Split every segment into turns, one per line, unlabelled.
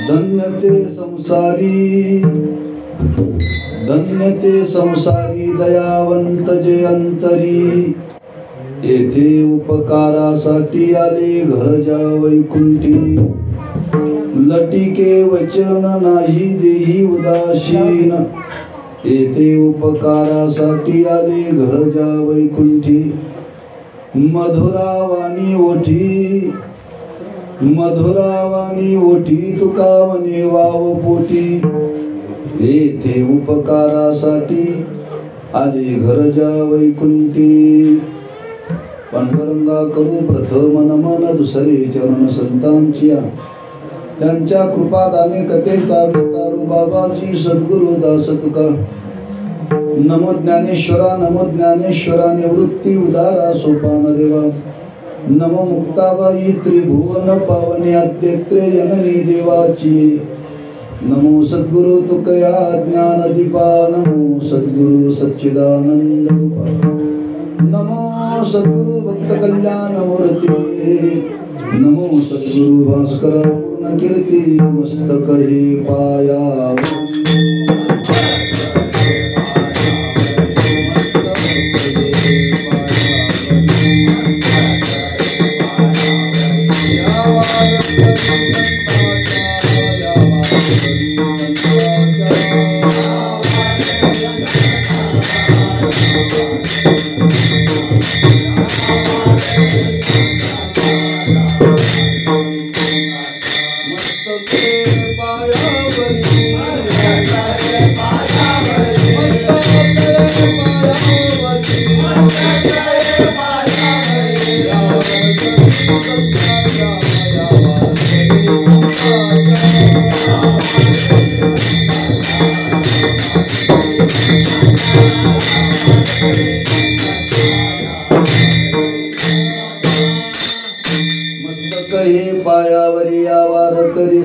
धन्य ते संसारी दयावंत जे अंतरी, येथे उपकारासाठी आले घरजा वैकुंठी, लटिके वचन नाही देही उदासीन, येथे उपकारासाठी आले घरजा वैकुंठी, मधुरावाणी ओठी तुका म्हणे वाव पोटी, येथे उपकारासाठी आले घरजा वैकुंठी। पांडुरंगा करू प्रथम नमन दुसरे चरण संतांची, त्यांच्या कृपादाने कथेचा विस्तारू बाबाजी सद्गुरु दास तुका। नमो ज्ञानेश्वरा निवृत्ती उदारा सोपान देवा, नमो मुक्ताबाई त्रिभुवन पावने अध्यत्रे जननी देवाची, नमो सद्गुरु तुकया ज्ञान दीपा, नमो सद्गुरु सच्चिदानंद रूपा, नमो सद्गुरु भक्त कल्याण मूर्ती, नमो सद्गुरु भास्कर पूर्ण कीर्ती, मस्तक हे पाया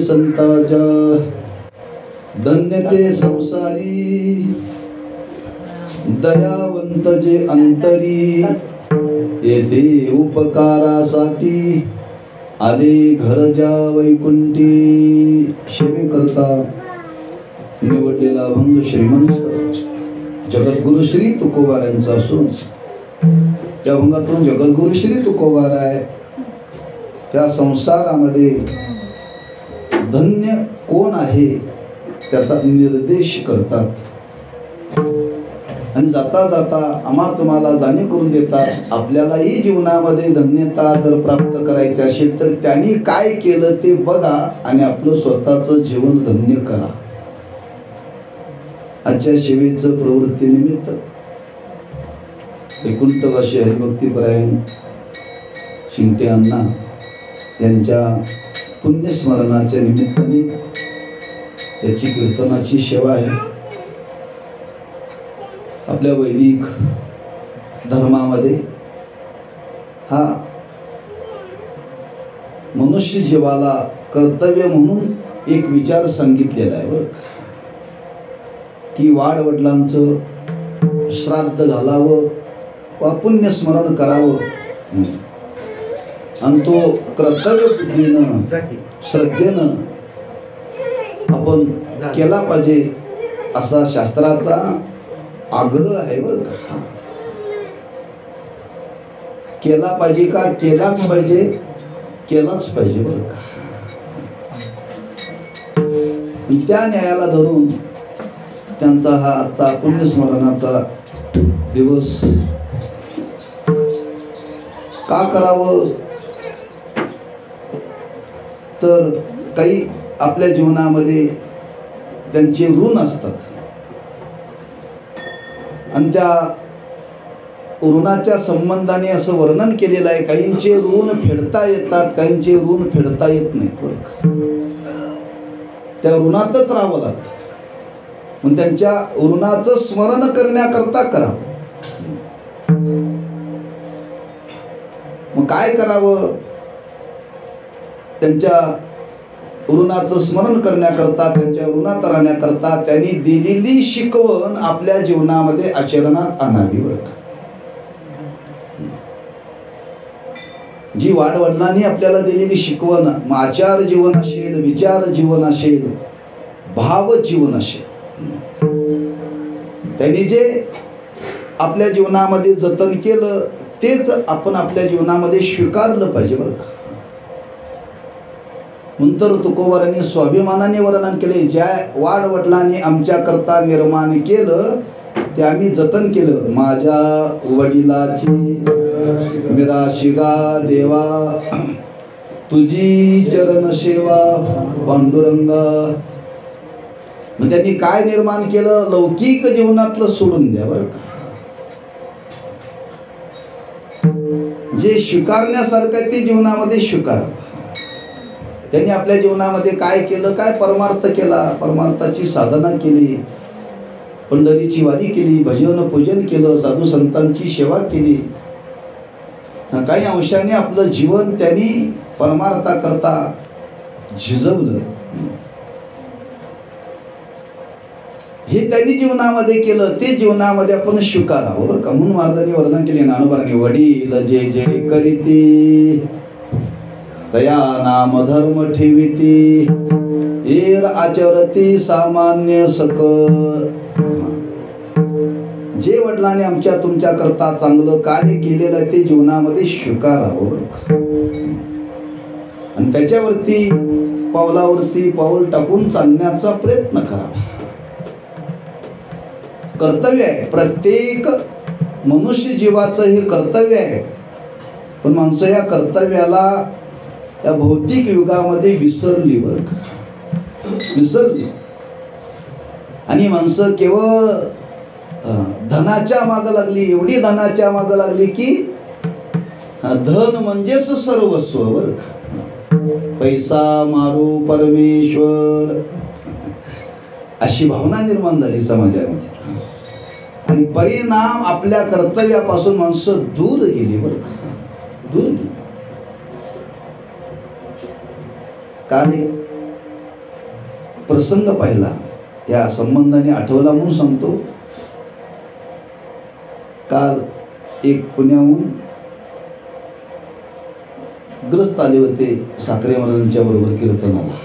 संताचा, धन्य ते संसारी दयावंत जे अंतरी, येथे उपकारासाठी आले घरजा वैकुंठी। सेवे करता निवडलेला भंग श्रीमंत जगद्गुरु श्री तुकोबारायांचा असून, त्या भंगातून जगद्गुरु श्री तुकोबाराय त्या संसारामध्ये धन्य कोण आहे त्याचा निर्देश करतात आणि जाता जाता आम्हा तुम्हाला जाणीव करून देतात। आपल्यालाही जीवनामध्ये धन्यता जर प्राप्त करायची असेल तर त्यांनी काय केलं ते बघा आणि आपलं स्वतःचं जीवन धन्य करा। आजच्या सेवेचं प्रवृत्ती निमित्त वैकुंठवासी हरिभक्तीपरायण शिंगटे अण्णा यांच्या पुण्यस्मरणाच्या निमित्ताने याची कीर्तनाची सेवा आहे। आपल्या वैदिक धर्मामध्ये हा मनुष्य जीवाला कर्तव्य म्हणून एक विचार सांगितलेला आहे बरं, की वाडवडिलांचं श्राद्ध घालावं वा पुण्यस्मरण करावं आणि तो कर्तव्य बुद्धीनं श्रद्धेनं आपण केला पाहिजे असा शास्त्राचा आग्रह आहे बरं का। केला पाहिजे का, केलाच पाहिजे बरं का। त्या न्यायाला धरून त्यांचा हा आजचा पुण्यस्मरणाचा दिवस का करावं तर काही आपल्या जीवनामध्ये त्यांचे ऋण असतात आणि त्या ऋणाच्या संबंधाने असं वर्णन केलेलं आहे, काहींचे ऋण फेडता येतात, काहींचे ऋण फेडता येत नाही। त्या ऋणातच राहावं लागतं, पण त्यांच्या ऋणाचं स्मरण करण्याकरता करावं। मग काय करावं, त्यांच्या ऋणाचं स्मरण करण्याकरता, त्यांच्या ऋणात राहण्याकरता त्यांनी दिलेली शिकवण आपल्या जीवनामध्ये आचरणात आणावी बरं का। जी वाडवडिलांनी आपल्याला दिलेली शिकवण, मग आचार जीवन असेल, विचार जीवन असेल, भाव जीवन असेल, त्यांनी जे आपल्या जीवनामध्ये जतन केलं तेच आपण आपल्या जीवनामध्ये स्वीकारलं पाहिजे बरं का. नंतर तुकोबारांनी स्वाभिमानाने वर्णन केले, ज्या वाडवडिलांनी आमच्या करता निर्माण केलं ते आम्ही जतन केलं. माझ्या वडिलाची मिराशिगा देवा, तुझी चरण सेवा पांडुरंगा. मग त्यांनी काय निर्माण केलं? लौकिक जीवनातलं सोडून द्या बरं का. जे स्वीकारण्यासारखं आहे ते जीवनामध्ये स्वीकारा. त्यांनी आपल्या जीवनामध्ये काय केलं? काय परमार्थ केला, परमार्थाची साधना केली, पंढरीची वारी केली, भजन पूजन केलं, साधू संतांची सेवा केली. काही अंशाने आपलं जीवन त्यांनी परमार्थाकरता झिजवलं. हे त्यांनी जीवनामध्ये केलं ते जीवनामध्ये आपण स्वीकारावं बरं का. म्हणून महाराजांनी वर्णन केले, ज्ञानोबांनी, वडील जे जे करीती तया नाम धर्म ठेविती, एर आचरती सामान्य सक. जे वडिलांनी आमच्या तुमच्या करता चांगलं कार्य केलेलं ते जीवनामध्ये स्वीकारावं बरं का. आणि त्याच्यावरती पावलावरती पाऊल टाकून चालण्याचा प्रयत्न करावा. कर्तव्य आहे, प्रत्येक मनुष्य जीवाचं हे कर्तव्य आहे. पण माणसं या कर्तव्याला या भौतिक युगामध्ये विसरली बरं का, विसरली. आणि माणसं केवळ धनाच्या मागं लागली, एवढी धनाच्या मागं लागली की धन म्हणजेच सर्वस्व बरं का. पैसा मारू परमेश्वर अशी भावना निर्माण झाली समाजामध्ये. आणि परिणाम आपल्या कर्तव्यापासून माणसं दूर गेली बरं का, दूर गेली. काल प्रसंग पाहिला, या संबंधाने आठवला म्हणून सांगतो. काल एक पुण्याहून ग्रस्त आले होते साखरे महाराजांच्या बरोबर कीर्तनाला.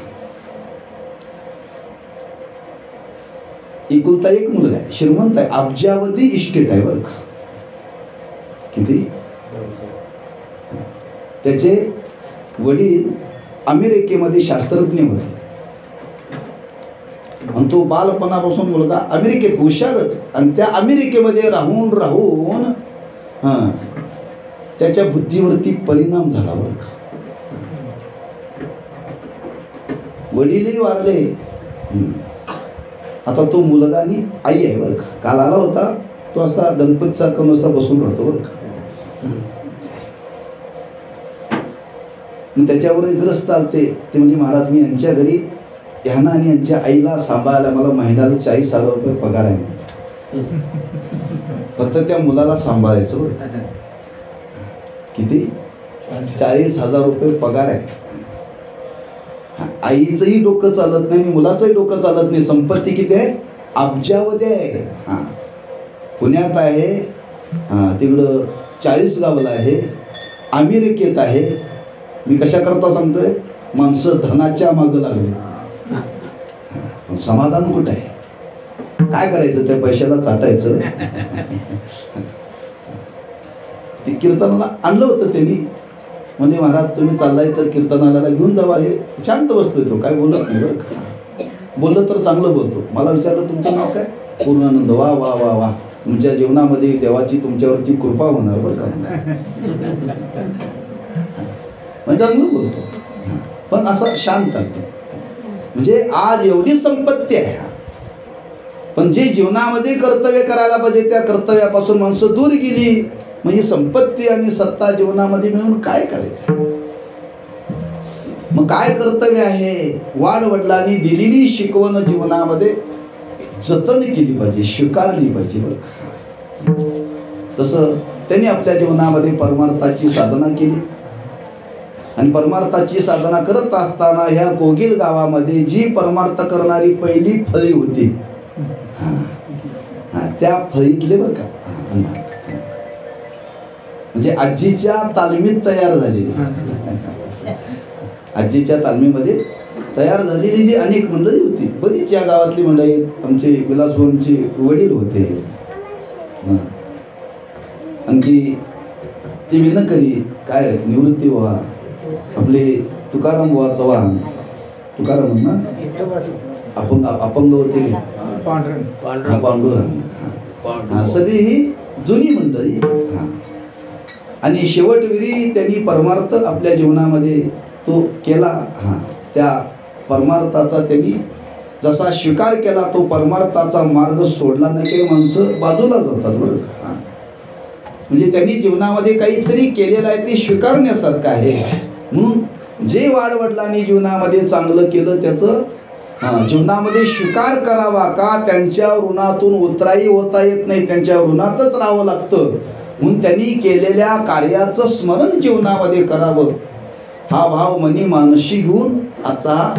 एकुलता एक मुलगा आहे, श्रीमंत आहे, अब्जावधी इस्टेट आहे बरं का. किती? त्याचे वडील अमेरिकेमध्ये शास्त्रज्ञ होते. आणि तो बालपणापासून मुलगा अमेरिकेत हुशारच. आणि त्या अमेरिकेमध्ये राहून राहून त्याच्या बुद्धीवरती परिणाम झाला बरं का. वडीलही वारले. आता तो मुलगा आणि आई आहे बरं का. काल आला होता तो, असा गणपतीसारखा नुसता बसून राहतो बरं का. मग त्याच्यावर ग्रस्त आलते. ते म्हणजे महाराज मी यांच्या घरी ह्यांना आणि यांच्या आईला सांभाळायला मला महिन्याला 40,000 रुपये पगार आहे. फक्त त्या मुलाला सांभाळायचं. किती? 40,000 रुपये पगार आहे. आईचंही डोकं चालत नाही आणि मुलाचंही डोकं चालत नाही. संपत्ती किती आहे? अब्जावधी आहे. हां, पुण्यात आहे, तिकडं 40 गावला आहे, अमेरिकेत आहे. मी कशा करता सांगतोय? माणसं धनाच्या मागं लागले. समाधान कुठं आहे? काय करायचं? त्या पैशाला चाटायचं. ते कीर्तनाला आणलं होतं त्यांनी. म्हणजे महाराज तुम्ही चाललाय तर कीर्तनाला घेऊन जावा. हे शांत बसतोय तो, काय बोलत नाही बरं का. बोललं तर चांगलं बोलतो. मला विचारलं तुमचं नाव काय? पूर्णानंद. वा वा वा वा, तुमच्या जीवनामध्ये देवाची तुमच्यावरती कृपा होणार बरं का. म्हणजे चांगलं बोलतो, पण असं शांत आहे. म्हणजे आज एवढी संपत्ती आहे, पण जे जीवनामध्ये कर्तव्य करायला पाहिजे त्या कर्तव्यापासून माणसं दूर गेली. म्हणजे संपत्ती आणि सत्ता जीवनामध्ये मिळून काय करायचं? मग काय कर्तव्य आहे? वाडवडिलांनी दिलेली शिकवण जीवनामध्ये जतन केली पाहिजे, स्वीकारली पाहिजे बरं का. तसं त्यांनी आपल्या जीवनामध्ये परमार्थाची साधना केली. आणि परमार्थाची साधना करत असताना ह्या कोगिल गावामध्ये जी परमार्थ करणारी पहिली फळी होती, त्या फळीतले बरं का. म्हणजे आजीच्या तालमीत तयार झालेली, आजीच्या तालमीमध्ये तयार झालेली जी अनेक मंडळी होती, बरीच या गावातली मंडळी. आमचे विलासभाऊंचे वडील होते, आणखी ते विनकरी काय निवृत्ती व्हा, आपले तुकाराम बुवा चव्हाण, तुकाराम ना अपंग होते, पांडुरंग, सगळी ही जुनी मंडळी. आणि शेवटविरी त्यांनी परमार्थ आपल्या जीवनामध्ये तो केला. त्या परमार्थाचा त्यांनी जसा स्वीकार केला, तो परमार्थाचा मार्ग सोडला नाही की माणसं बाजूला जातात बरं का. म्हणजे त्यांनी जीवनामध्ये काहीतरी केलेलं आहे ते स्वीकारण्यासारखं आहे. म्हणून जे वाडवडिलांनी जीवनामध्ये चांगलं केलं त्याचं जीवनामध्ये स्वीकार करावा, का त्यांच्या ऋणातून उतराई होता येत नाही, त्यांच्या ऋणातच राहावं लागतं. म्हणून त्यांनी केलेल्या कार्याचं स्मरण जीवनामध्ये करावं, हा भाव मनी मानशी घेऊन आजचा हा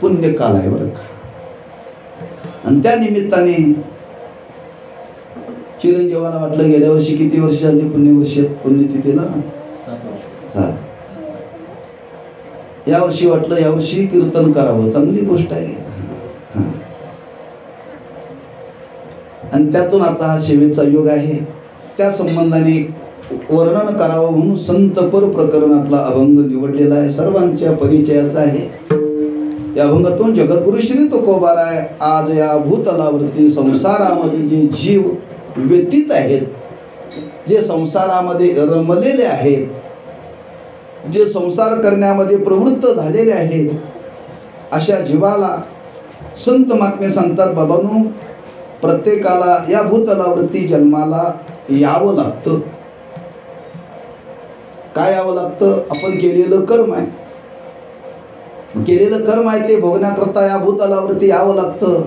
पुण्यकाल आहे बरं का. आणि त्या निमित्ताने चिरंजीवाला वाटलं गेल्या वर्षी किती वर्ष झाली पुण्यतिथीला? 7. यावर्षी वाटलं यावर्षी कीर्तन करावं, चांगली गोष्ट आहे. आणि त्यातून आता हा सेवेचा योग आहे. त्या संबंधाने वर्णन करावं म्हणून संतपर प्रकरणातला अभंग निवडलेला आहे, सर्वांच्या परिचयाचा आहे. या अभंगातून जगद्गुरु श्री तुकोबाराय आज या भूतलावरती संसारामध्ये जे जीव व्यतीत आहेत, जे संसारामध्ये रमलेले आहेत, जे संसार करण्यामध्ये प्रवृत्त झालेले आहेत, अशा जीवाला संत महात्मे सांगतात, बाबांनो प्रत्येकाला या भूतलावरती जन्माला यावं लागतं. काय यावं लागतं? आपण केलेलं कर्म आहे, केलेलं कर्म आहे ते भोगण्याकरता या भूतलावरती यावं लागतं.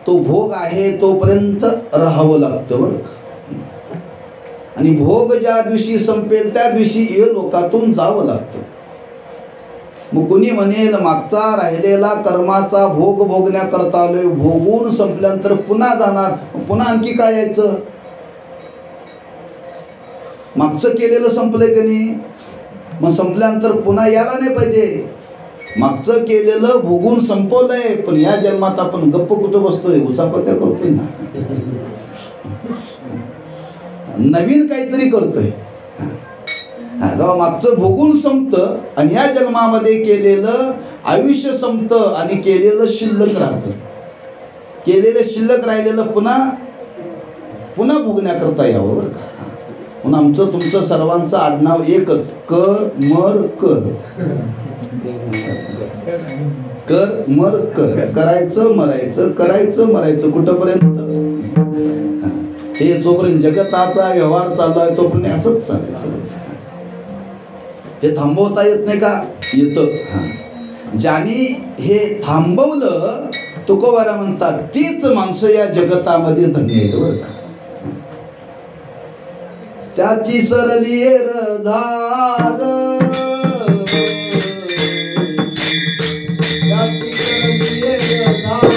तो भोग आहे तोपर्यंत राहावं लागतं बरं का. आणि भोग ज्या दिवशी संपेल त्या दिवशी लोकातून जावं लागतं. मग कुणी म्हणेल मागचा राहिलेला कर्माचा भोग भोगण्याकरता आलोय, भोगून संपल्यानंतर पुन्हा जाणार, पुन्हा आणखी काय यायचं? मागचं केलेलं संपलंय की नाही, मग संपल्यानंतर पुन्हा यायला नाही पाहिजे. मागचं केलेलं भोगून संपवलंय, पण या जन्मात आपण गप्प कुठं बसतोय, उचापत्या करतोय ना, नवीन काहीतरी करतोय. जेव्हा मागचं भोगून संपतं आणि या जन्मामध्ये केलेलं आयुष्य संपतं आणि केलेलं शिल्लक राहतं. केलेलं शिल्लक राहिलेलं पुन्हा पुन्हा भोगण्याकरता यावं बरं का. म्हणून आमचं तुमचं सर्वांचं आडनाव एकच, कर मर कर. कर मर कर, करायचं मरायचं, करायचं मरायचं, कुठंपर्यंत? हे जोपर्यंत जगताचा व्यवहार चालू आहे तोपर्यंत असंच चालायचं. हे थांबवता येत नाही का? येतं. ज्याने हे थांबवलं तुकोबारा म्हणतात तीच माणसं या जगतामध्ये धन्य आहेत बरं का. त्याची सरली धार, त्याची सरली धार,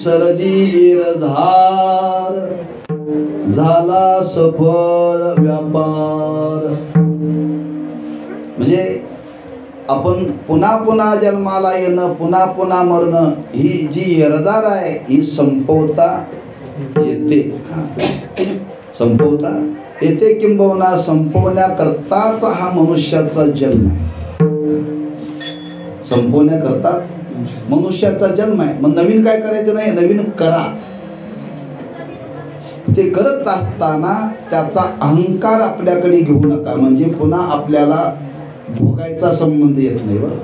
सरदी झार झाला सफळ व्यापार. म्हणजे आपण पुन्हा पुन्हा जन्माला येणं, पुन्हा पुन्हा मरणं, ही जी येरदार आहे ही संपवता येते. संपवता येते, किंबहुना संपवण्याकरताच हा मनुष्याचा जन्म आहे. संपवण्याकरताच मनुष्याचा जन्म आहे. मग नवीन काय करायचं नाही, नवीन करा. ते करत असताना त्याचा अहंकार आपल्याकडे घेऊ नका, म्हणजे पुन्हा आपल्याला भोगायचा संबंध येत नाही बरं.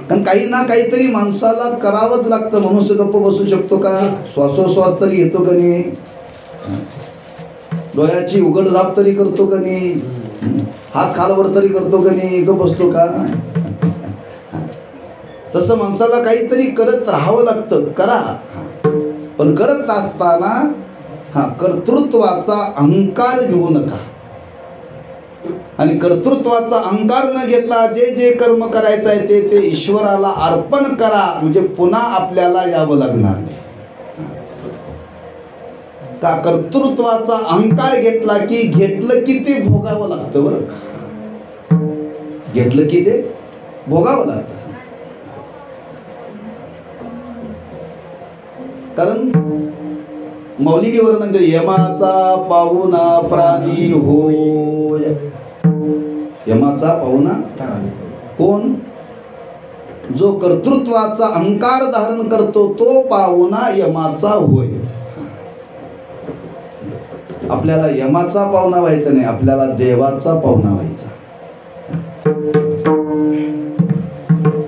कारण काही ना काहीतरी माणसाला करावंच लागतं. मनुष्य गप्प बसू शकतो का? श्वासोश्वास तरी येतो का नाही? डोळ्याची उघडझाप तरी करतो का नाही? हात खालवर तरी करतो का नाही? गप्प बसतो का? तसं माणसाला काहीतरी करत राहावं लागतं. करा, पण करत असताना कर्तृत्वाचा अहंकार घेऊ नका. आणि कर्तृत्वाचा अहंकार न घेता जे जे कर्म करायचं आहे ते ते ईश्वराला अर्पण करा, म्हणजे पुन्हा आपल्याला यावं लागणार नाही. का कर्तृत्वाचा अहंकार घेतला की घेतलं की ते भोगावं लागतं बरं का. घेतलं की ते भोगावं लागतं. कारण मौलिकी वर्णन यमाचा पाहुणा प्राणी होय. यमाचा पाहुणा कोण? जो कर्तृत्वाचा अहंकार धारण करतो तो पाहुणा यमाचा होय. आपल्याला यमाचा पाहुणा व्हायचा नाही, आपल्याला देवाचा पाहुणा व्हायचा.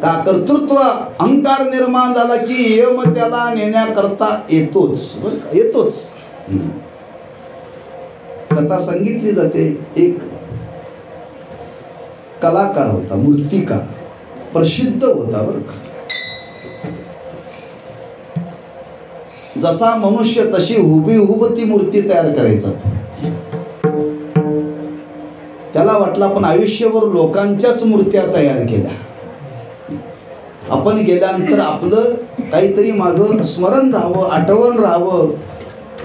का कर्तृत्व अहंकार निर्माण झाला की यम त्याला नेण्याकरता येतोच बरं का, येतोच. कथा सांगितली जाते. एक कलाकार होता, मूर्तिकार, प्रसिद्ध होता बरं का. जसा मनुष्य तशी हुबेहूब ती मूर्ती तयार करायचा. त्याला वाटलं आपण आयुष्यभर लोकांच्याच मूर्त्या तयार केल्या, आपण गेल्यानंतर आपलं काहीतरी मागं स्मरण राहावं, आठवण राहावं,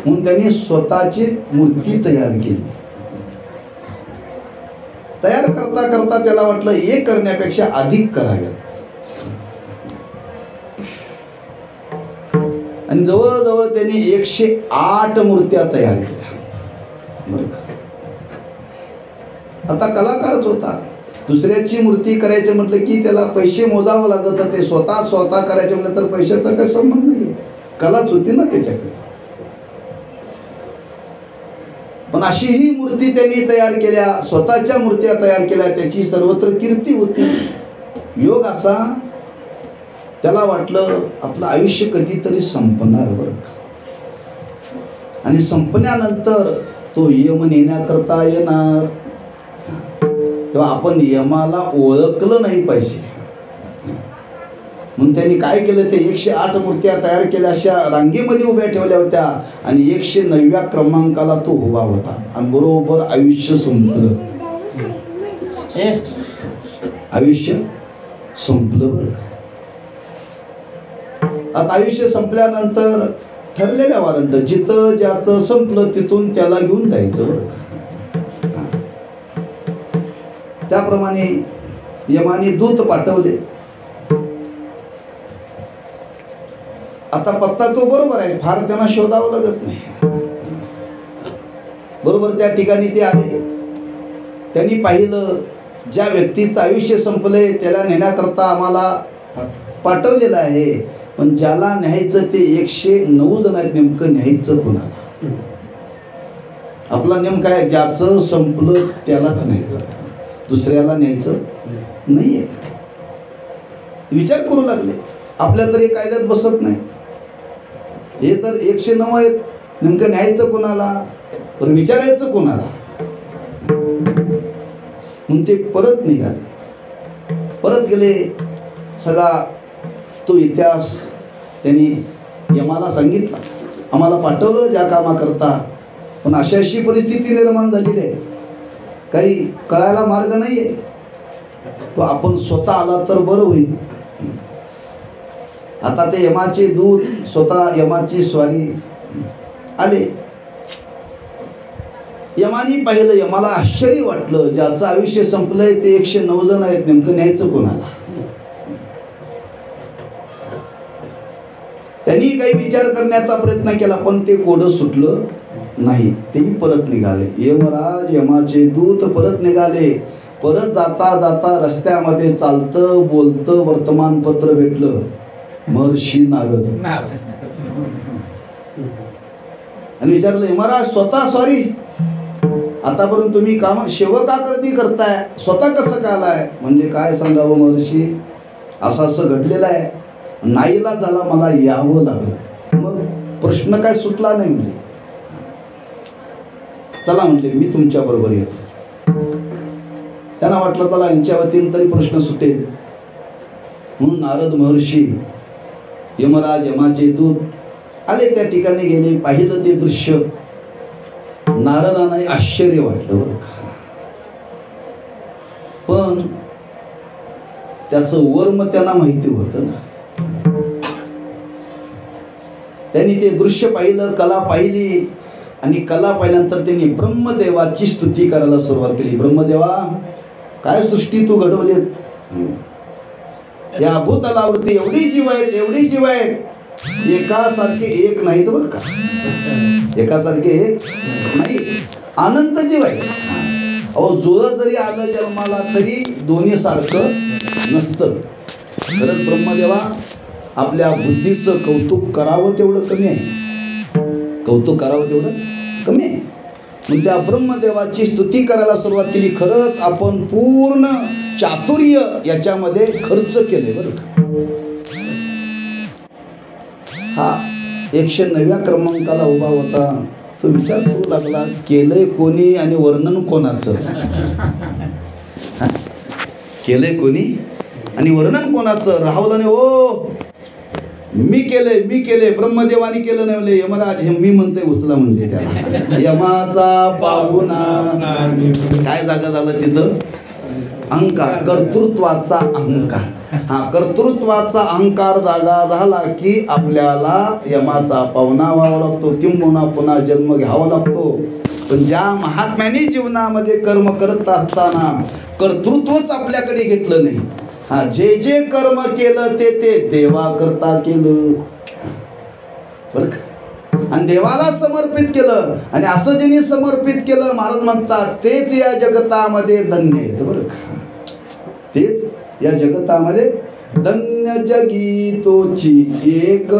म्हणून त्यांनी स्वतःची मूर्ती तयार केली. तयार करता करता त्याला वाटलं हे करण्यापेक्षा अधिक कराव्यात. आणि जवळजवळ त्यांनी 108 मूर्त्या तयार केल्या बरं का. आता कलाकारच होता. दुसऱ्याची मूर्ती करायचं म्हटलं की त्याला पैसे मोजावं लागत. ते स्वतः करायचं म्हटलं तर पैशाचा काय संबंध नाही, कलाच होती ना त्याच्याकडे. पण अशी ही मूर्ती त्यांनी तयार केल्या, स्वतःच्या मूर्त्या तयार केल्या, त्याची सर्वत्र कीर्ती होती. योग असा त्याला वाटलं आपलं आयुष्य कधीतरी संपणार बरं का. आणि संपण्यानंतर तो यम नेण्याकरता येणार. तेव्हा आपण यमाला ओळखलं नाही पाहिजे. म्हणून त्यांनी काय केलं, ते 108 मूर्त्या तयार केल्या, अशा रांगेमध्ये उभ्या ठेवल्या होत्या. आणि 109व्या क्रमांकाला तो उभा होता. आणि बरोबर आयुष्य संपलं. आयुष्य संपलं बरं का. आता आयुष्य संपल्यानंतर ठरलेल्या वारंट, जिथं ज्याचं संपलं तिथून त्याला घेऊन जायचं बरं का. त्याप्रमाणे यमाने दूत पाठवले. आता पत्ता तो बरोबर आहे, फार त्यांना शोधावं लागत नाही. बरोबर त्या ठिकाणी ते आले. त्यांनी पाहिलं ज्या व्यक्तीचं आयुष्य संपलंय त्याला नेण्याकरता आम्हाला पाठवलेलं आहे, पण ज्याला न्यायचं ते 109 जण आहेत. नेमकं न्यायचं कोणाला? आपला नेम काय, ज्याचं संपलं त्यालाच न्यायचं, दुसऱ्याला न्यायचं नाहीये. विचार करू लागले. आपल्या तर हे कायद्यात बसत नाही. हे तर 109 आहेत, नेमकं न्यायचं कोणाला, पण विचारायचं कोणाला? म्हणून ते परत निघाले. परत गेले. सगळा तो इतिहास त्यांनी यमाला सांगितला. आम्हाला पाठवलं ज्या कामाकरता, पण अशी परिस्थिती निर्माण झालेली आहे, काही कळायला मार्ग नाही आहे. तो आपण स्वतः आला तर बरं होईल. आता ते यमाचे दूत स्वतः यमाची स्वारी आले. यमानी पाहिलं, यमाला आश्चर्य वाटलं, ज्याचं आयुष्य संपलंय ते 109 जण आहेत, नेमकं न्यायचं कोणाला? त्यांनी काही विचार करण्याचा प्रयत्न केला, पण ते कोडं सुटलं नाही. तेही परत निघाले. यमराज यमाचे दूत परत निघाले. परत जाता जाता रस्त्यामध्ये चालतं बोलतं वर्तमानपत्र भेटलं, महर्षी नारद. आणि विचारलं, यमराज स्वतः सॉरी, आतापर्यंत तुम्ही काम सेवकाकरती करताय, स्वतः कसं काय आलाय? म्हणजे काय सांगावं महर्षी, असं असं घडलेलं आहे, नाईला झाला, मला यावं लागलं. मग प्रश्न काय सुटला नाही. म्हणजे चला म्हटले, मी तुमच्या बरोबर येतो. त्यांना वाटलं त्याला यांच्या वतीने तरी प्रश्न सुटेल, म्हणून नारद महर्षी यमराज यमाचे दूत आले. त्या ठिकाणी गेले, पाहिलं ते दृश्य. नारदांना आश्चर्य वाटलं बरं का, पण त्याचं वर्म त्यांना माहिती होतं ना. त्यांनी ते दृश्य पाहिलं, कला पाहिली, आणि कला पाहिल्यानंतर त्यांनी ब्रह्मदेवाची स्तुती करायला सुरुवात केली. ब्रह्मदेवा, काय सृष्टी तू घडवलीत, या भूतलावरती एवढी जीव आहेत, एवढी जीव आहेत, एकासारखे एक नाहीत बरं का, एकासारखे एक नाही, अनंत जीव आहे. अहो जुळं जरी आलं जन्माला तरी दोन्ही सारखं नसतं. खरंच ब्रह्मदेवा, आपल्या बुद्धीचं कौतुक करावं तेवढं कमी आहे, कौतुक करावं तेवढं कमी आहे. मग त्या ब्रह्मदेवाची स्तुती करायला सुरुवात केली. खरंच आपण पूर्ण चातुर्य याच्यामध्ये खर्च केले बरं का. हा 109व्या क्रमांकाला उभा होता. तो विचार करू लागला, केलंय कोणी आणि वर्णन कोणाचं? केलंय कोणी आणि वर्णन कोणाचं? राहुलाने ओ मी केले, ब्रह्मदेवानी केलं नाही म्हणले. यमराज हे मी म्हणते उचला म्हणजे त्याला. यमाचा पाहुणा, काय जागा झालं तिथं? अहंकार, कर्तृत्वाचा अहंकार. हा कर्तृत्वाचा अहंकार जागा झाला की आपल्याला यमाचा पाहुणा व्हावा लागतो, किंबहुना पुन्हा जन्म घ्यावा लागतो. पण ज्या महात्म्याने जीवनामध्ये कर्म करत असताना कर्तृत्वच आपल्याकडे घेतलं नाही. हा जे जे कर्म केलं ते ते देवा करता केलं बरं का, आणि देवाला समर्पित केलं. आणि असं ज्यांनी समर्पित केलं, महाराज म्हणतात तेच या जगतामध्ये धन्य आहेत बरं का, तेच या जगतामध्ये धन्य. जगी तोची एक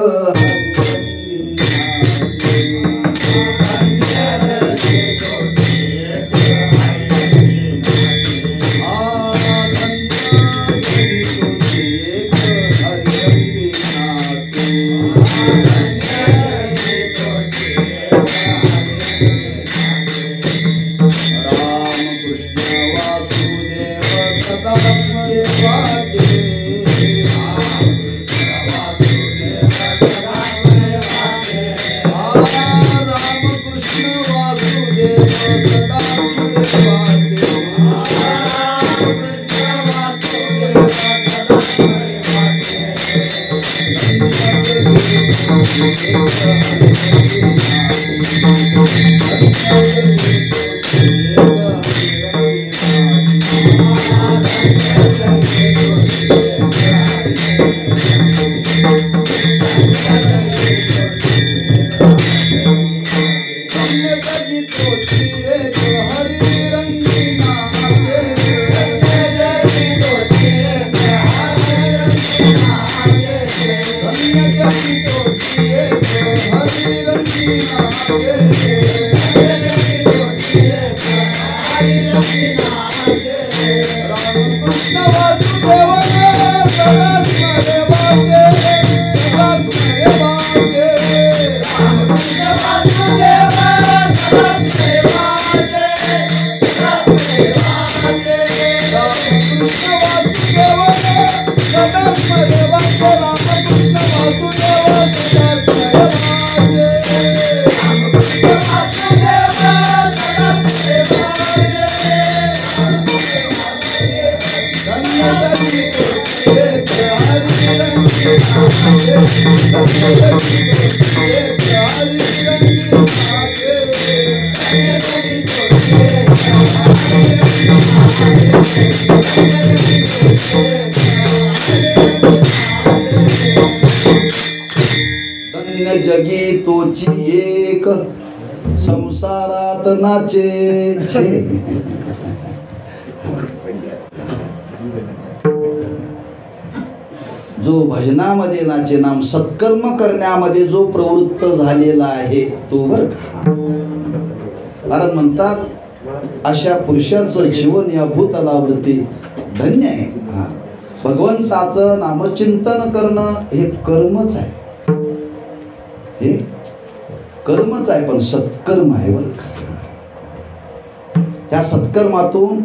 धन्य जगी तोची एक संसारात नाचे. जो भजनामध्ये नाचे, नाम सत्कर्म करण्यामध्ये जो प्रवृत्त झालेला आहे तो बर का. महाराज म्हणतात अशा पुरुषाचं जीवन या भूतलावरती धन्य आहे. भगवंताचं नामचिंतन करणं हे कर्मच आहे, हे कर्मच आहे, पण सत्कर्म आहे बरं का. त्या सत्कर्मातून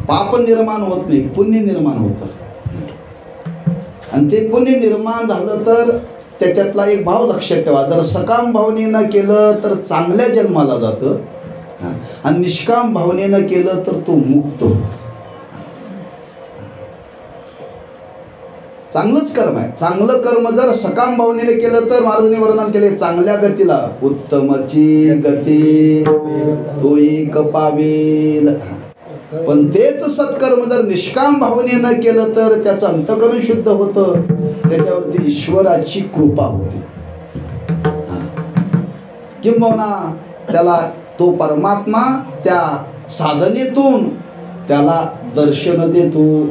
पाप निर्माण होत नाही, पुण्य निर्माण होतं. आणि ते पुण्य निर्माण झालं तर त्याच्यातला एक भाव लक्षात ठेवा. जर सकाम भावनेनं केलं तर चांगल्या जन्माला जातं, आणि निष्काम भावनेनं केलं तर तो मुक्त होतो. चांगलंच कर्म आहे. चांगलं कर्म जर सकाम भावनेने केलं तर महाराजांनी वर्णन केले चांगल्या गतीला उत्तमची गती तोही कपावेल. पण तेच सत्कर्म जर निष्काम भावनेनं केलं तर त्याचं अंतःकरण शुद्ध होतं, त्याच्यावरती ईश्वराची कृपा होते. किंबहुना त्याला तो परमात्मा त्या साधनेतून त्याला दर्शन देतो,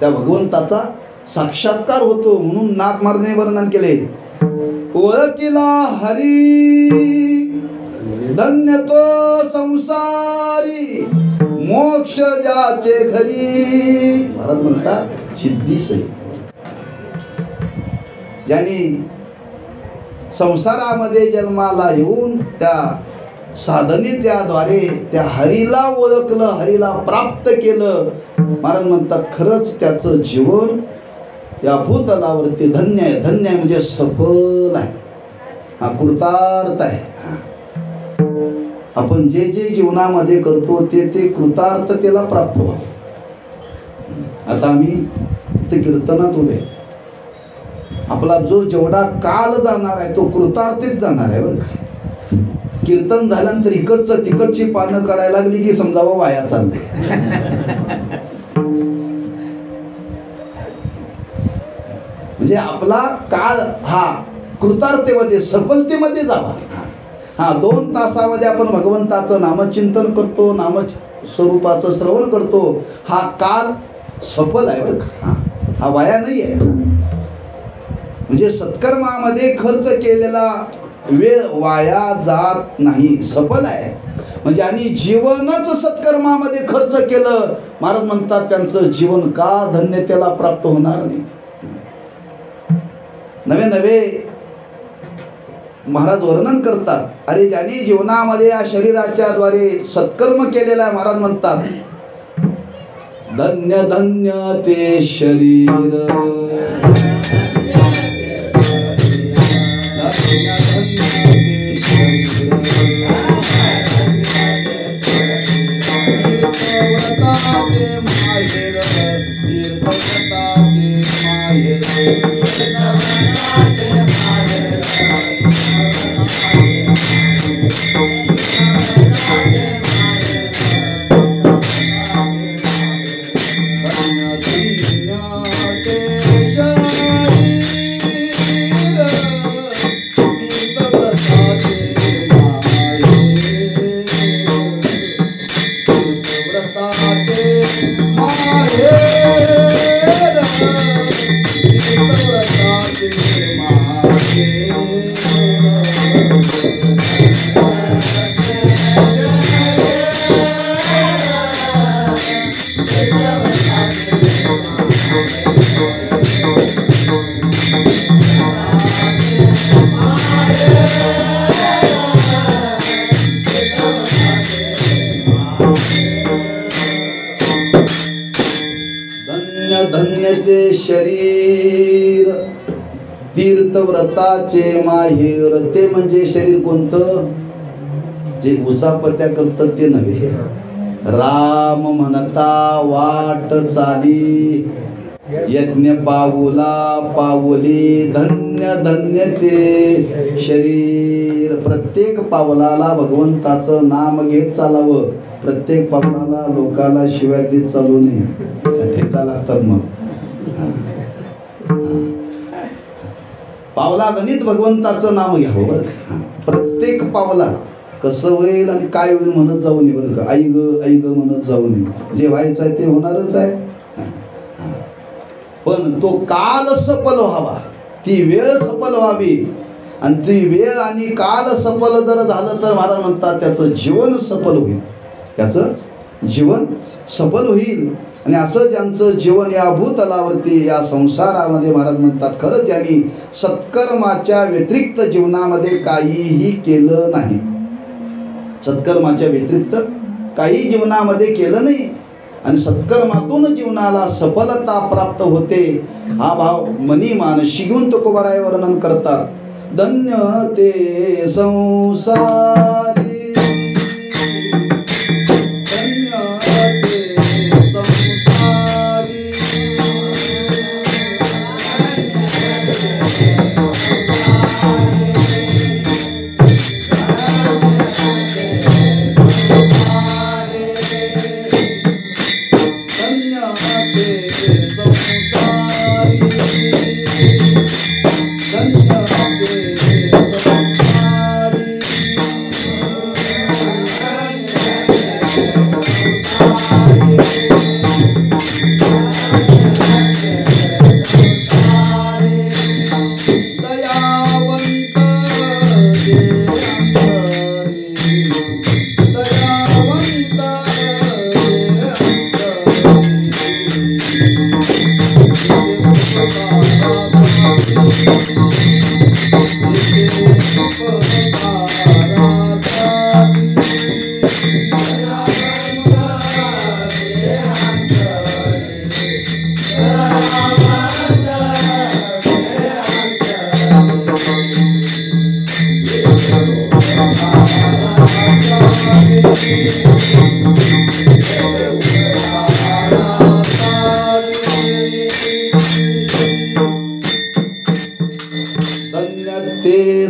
त्या भगवंताचा साक्षात्कार होतो. म्हणून नाथ महाराजांनी वर्णन केले ओळखिला हरी धन्य तो संसारी मोक्ष ज्याचे घरी. महाराज म्हणतात सिद्धी सहित ज्यांनी संसारामध्ये जन्माला येऊन त्या साधने त्याद्वारे त्या हरीला ओळखलं, हरीला प्राप्त केलं. महाराज म्हणतात खरंच त्याचं जीवन या भूतलावरती धन्य आहे. धन्य आहे म्हणजे सफल आहे, हा कृतार्थ आहे. आपण जे जे जीवनामध्ये करतो ते ते कृतार्थतेला प्राप्त व्हावं. आता आम्ही ते कीर्तनात उभे, आपला जो जेवढा काल जाणार आहे तो कृतार्थीत जाणार आहे बरं का. कीर्तन झाल्यानंतर इकडचं तिकडची पानं काढायला लागली की समजावं वाया चाललंय. म्हणजे आपला काळ हा कृतार्थतेमध्ये सफलतेमध्ये जावा. 2 तासामध्ये आपण भगवंताचं नामचिंतन करतो, नामस्वरूपाचं श्रवण करतो, हा काल सफल आहे बरं का, हा वाया नाही आहे. म्हणजे सत्कर्मामध्ये खर्च केलेला वेळ वाया जात नाही, सफल आहे. म्हणजे आणि जीवनच सत्कर्मामध्ये खर्च केलं, महाराज म्हणतात त्यांचं जीवन का धन्यतेला प्राप्त होणार नाही. नवे नवे महाराज वर्णन करतात, अरे ज्यांनी जीवनामध्ये या शरीराच्या द्वारे सत्कर्म केलेला आहे, महाराज म्हणतात धन्य धन्य ते शरीर, धन्य ते शरीर तीर्थव्रताचे माहेर. ते म्हणजे शरीर कोणतं, जे उचापत्या करतात ते नव्हे. राम म्हणता वाट चाली यज्ञ पाऊला पाऊली धन्य धन्य ते शरीर. प्रत्येक पावलाला भगवंताचं नाम घेत चालावं. प्रत्येक पावलाला लोकाला शिव्या देत चालू नये. ठेचा लागतात मग. पावला गणित भगवंताचं नाव घ्यावं बरं का. प्रत्येक पावला कसं होईल आणि काय होईल म्हणत जाऊ नये बरं का. आई ग म्हणत जाऊ नये. जे व्हायचं आहे ते होणारच आहे. पण तो काल सफल व्हावा, ती वेळ सफल व्हावी. आणि ती वेळ आणि काल सफल जर झालं तर महाराज म्हणतात त्याचं जीवन सफल होईल. त्याचं जीवन सफल होईल. आणि असं ज्यांचं जीवन या भूतलावरती या संसारामध्ये महाराज म्हणतात खरंच ज्यांनी सत्कर्माच्या व्यतिरिक्त जीवनामध्ये काहीही केलं नाही. सत्कर्माच्या व्यतिरिक्त काही जीवनामध्ये केलं नाही आणि सत्कर्मातून जीवनाला सफलता प्राप्त होते. हा भाव मनी मानशी घेऊन तुकोबाराय वर्णन करतात. धन्य ते संसारी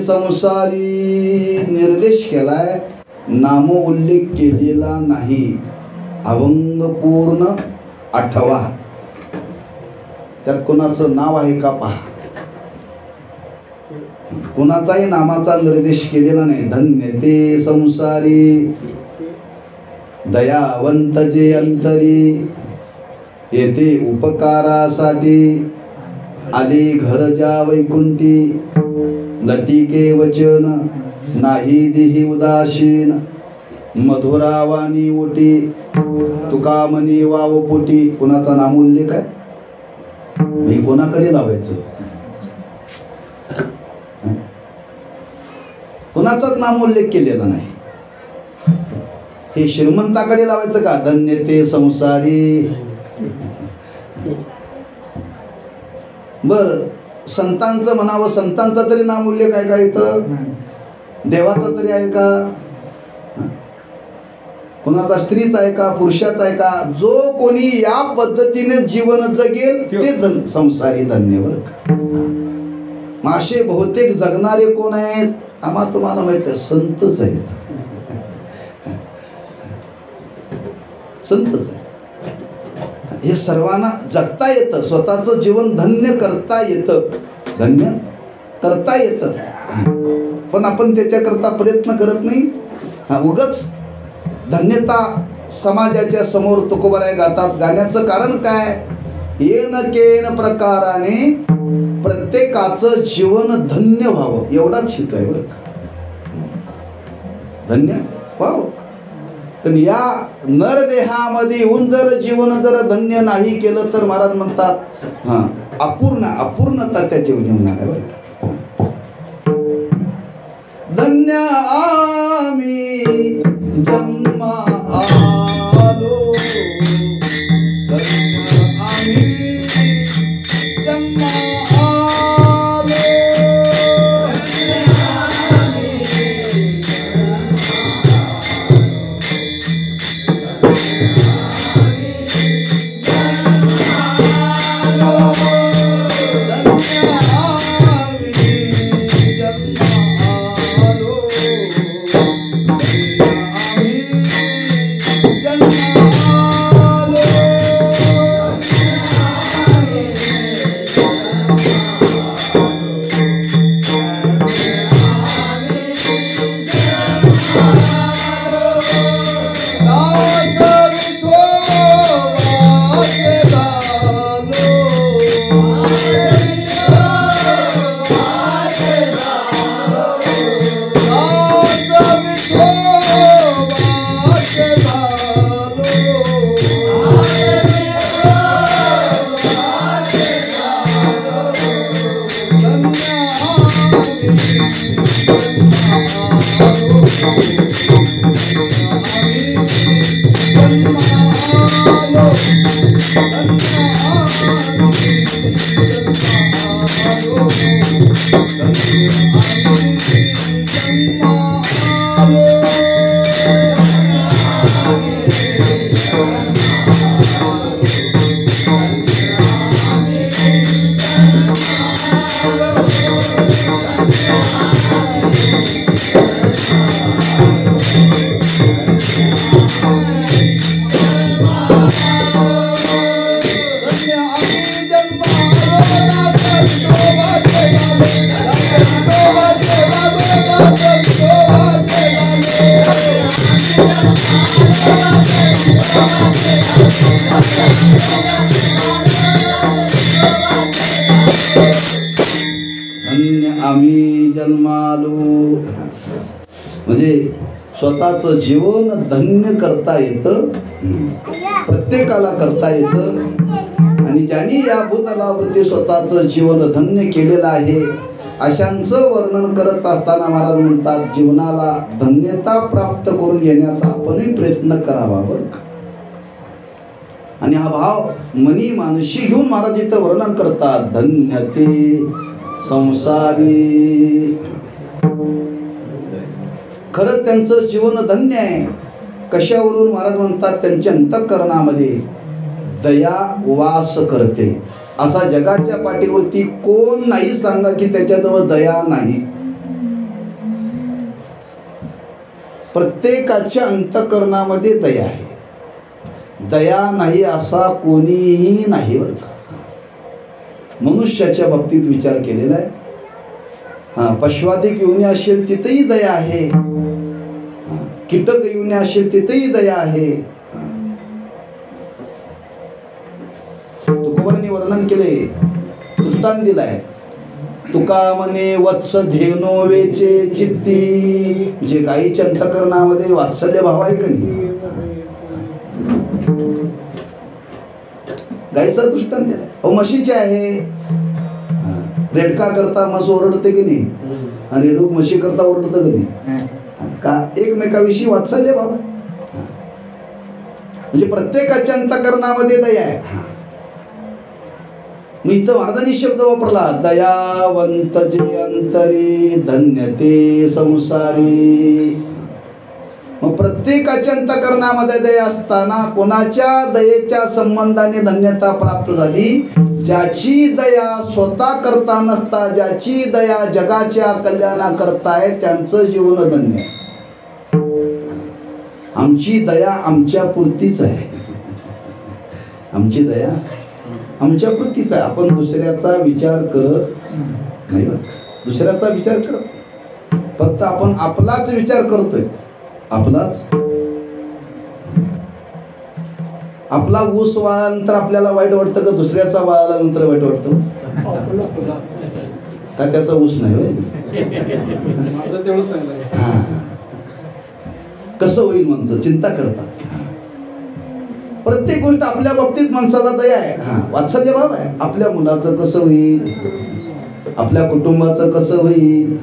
संसारी निर्देश केलाय. नामो उल्लेख केलेला नाही. अभंग पूर्ण 8वा. त्यात कोणाचं नाव आहे का पहा. कोणाचाही नामाचा निर्देश केलेला नाही. धन्य ते संसारी दयावंत जे अंतरी येथे उपकारासाठी आली घर ज्या वैकुंठी लटिके वचन नाही देही उदासीन मधुरावानी ओटी तुका मनी वाव पोटी. कोणाचा नाम उल्लेख आहे. मी कोणाकडे लावायचं. कोणाचाच नाम उल्लेख केलेला नाही. हे श्रीमंताकडे लावायचं का. धन्य ते संसारी. बर संतांचं म्हणावं. संतांचा तरी नाम उल्लेख आहे का इथं. देवाचा तरी आहे का. कोणाचा स्त्रीचा आहे का पुरुषाचा आहे का. जो कोणी या पद्धतीने जीवन जगेल ते संसारी धन्य बरं का. माशे बहुतेक जगणारे कोण आहेत आम्हाला तुम्हाला माहित आहे. संतच आहेत. संतच आहे. हे सर्वांना जगता येतं. स्वतःचं जीवन धन्य करता येतं. धन्य करता येतं. पण आपण त्याच्याकरता प्रयत्न करत नाही. उगाच धन्यता समाजाच्या समोर तुकोबाराय गातात. गाण्याचं कारण काय. येन केन प्रकाराने प्रत्येकाचं जीवन धन्य व्हावं एवढाच हेतू आहे बरं का. धन्य व्हावं. पण या नरदेहामध्ये येऊन जर जीवन जर धन्य नाही केलं तर महाराज म्हणतात अपूर्णता त्या जीवनाला. धन्य आम्ही जन्मा आलो. धन्य आम्ही जन्मा आलो. धन्य आम्ही जन्मालो. म्हणजे स्वतःचं जीवन धन्य करता येतं, प्रत्येकाला करता येतं. आणि ज्यांनी या भूतलावरती स्वतःचं जीवन धन्य केलेलं आहे अशांचं वर्णन करत असताना महाराज म्हणतात जीवनाला धन्यता प्राप्त करून घेण्याचा आपणही प्रयत्न करावा बरं का. आणि हा भाव मनी मानशी घेऊन महाराज इथं वर्णन करतात. धन्य ते संसारी. खरं त्यांचं जीवन धन्य आहे. कशावरून महाराज म्हणतात त्यांच्या अंतःकरणामध्ये दया वास करते. असा जगाच्या पाठीवरती कोण नाही सांगा की त्याच्याजवळ दया नाही. प्रत्येकाच्या अंतःकरणामध्ये दया आहे. दया नाही असा कोणीही नाही बरं का. मनुष्याच्या बाबतीत विचार केलेला आहे. पशवादिक योनी असेल तिथेही दया आहे. कीटक योनी असेल तिथेही दया आहे. तुकोबांनी वर्णन केले, दृष्टांत दिलाय. तुका म्हणे वत्स धेनो वेचे चित्ती. म्हणजे गाईच्या अंतःकरणामध्ये वात्सल्य भाव आहे का नाही. गाईचा दृष्टांत दिलाय. म्हशीचे आहे. रेडका करता म्हस ओरडते की नाही, आणि रेडूक म्हशी करता ओरडतं कधी का. एकमेकाविषयी वात्सल्य भाव. म्हणजे प्रत्येकाच्या अंतःकरणामध्ये दया आहे. मी इथं महाराजांनी शब्द वापरला, दयावंत जे अंतरी धन्य ते संसारी. मग प्रत्येकाच्या अंतःकरणामध्ये दया असताना कोणाच्या दयेच्या संबंधाने धन्यता प्राप्त झाली. ज्याची दया स्वतः करता नसता, ज्याची दया जगाच्या कल्याणाकरता आहे त्यांचं जीवन धन्य. आमची दया आमच्या पुरतीच आहे. आमची दया आमच्या पुरतीच आहे. आपण दुसऱ्याचा विचार करत नाही. दुसऱ्याचा विचार करत, फक्त आपण आपलाच विचार करतोय. आपलाच. आपला ऊस वाळल्यानंतर आपल्याला वाईट वाटतं का दुसऱ्याचा वाळल्यानंतर वाईट वाटतं का. त्याचा ऊस नाही होय. कसं होईल माणसं चिंता करतात. प्रत्येक गोष्ट आपल्या बाबतीत माणसाला दया आहे. वात्सल्य भाव आहे. आपल्या मुलाचं कसं होईल, आपल्या कुटुंबाचं कसं होईल.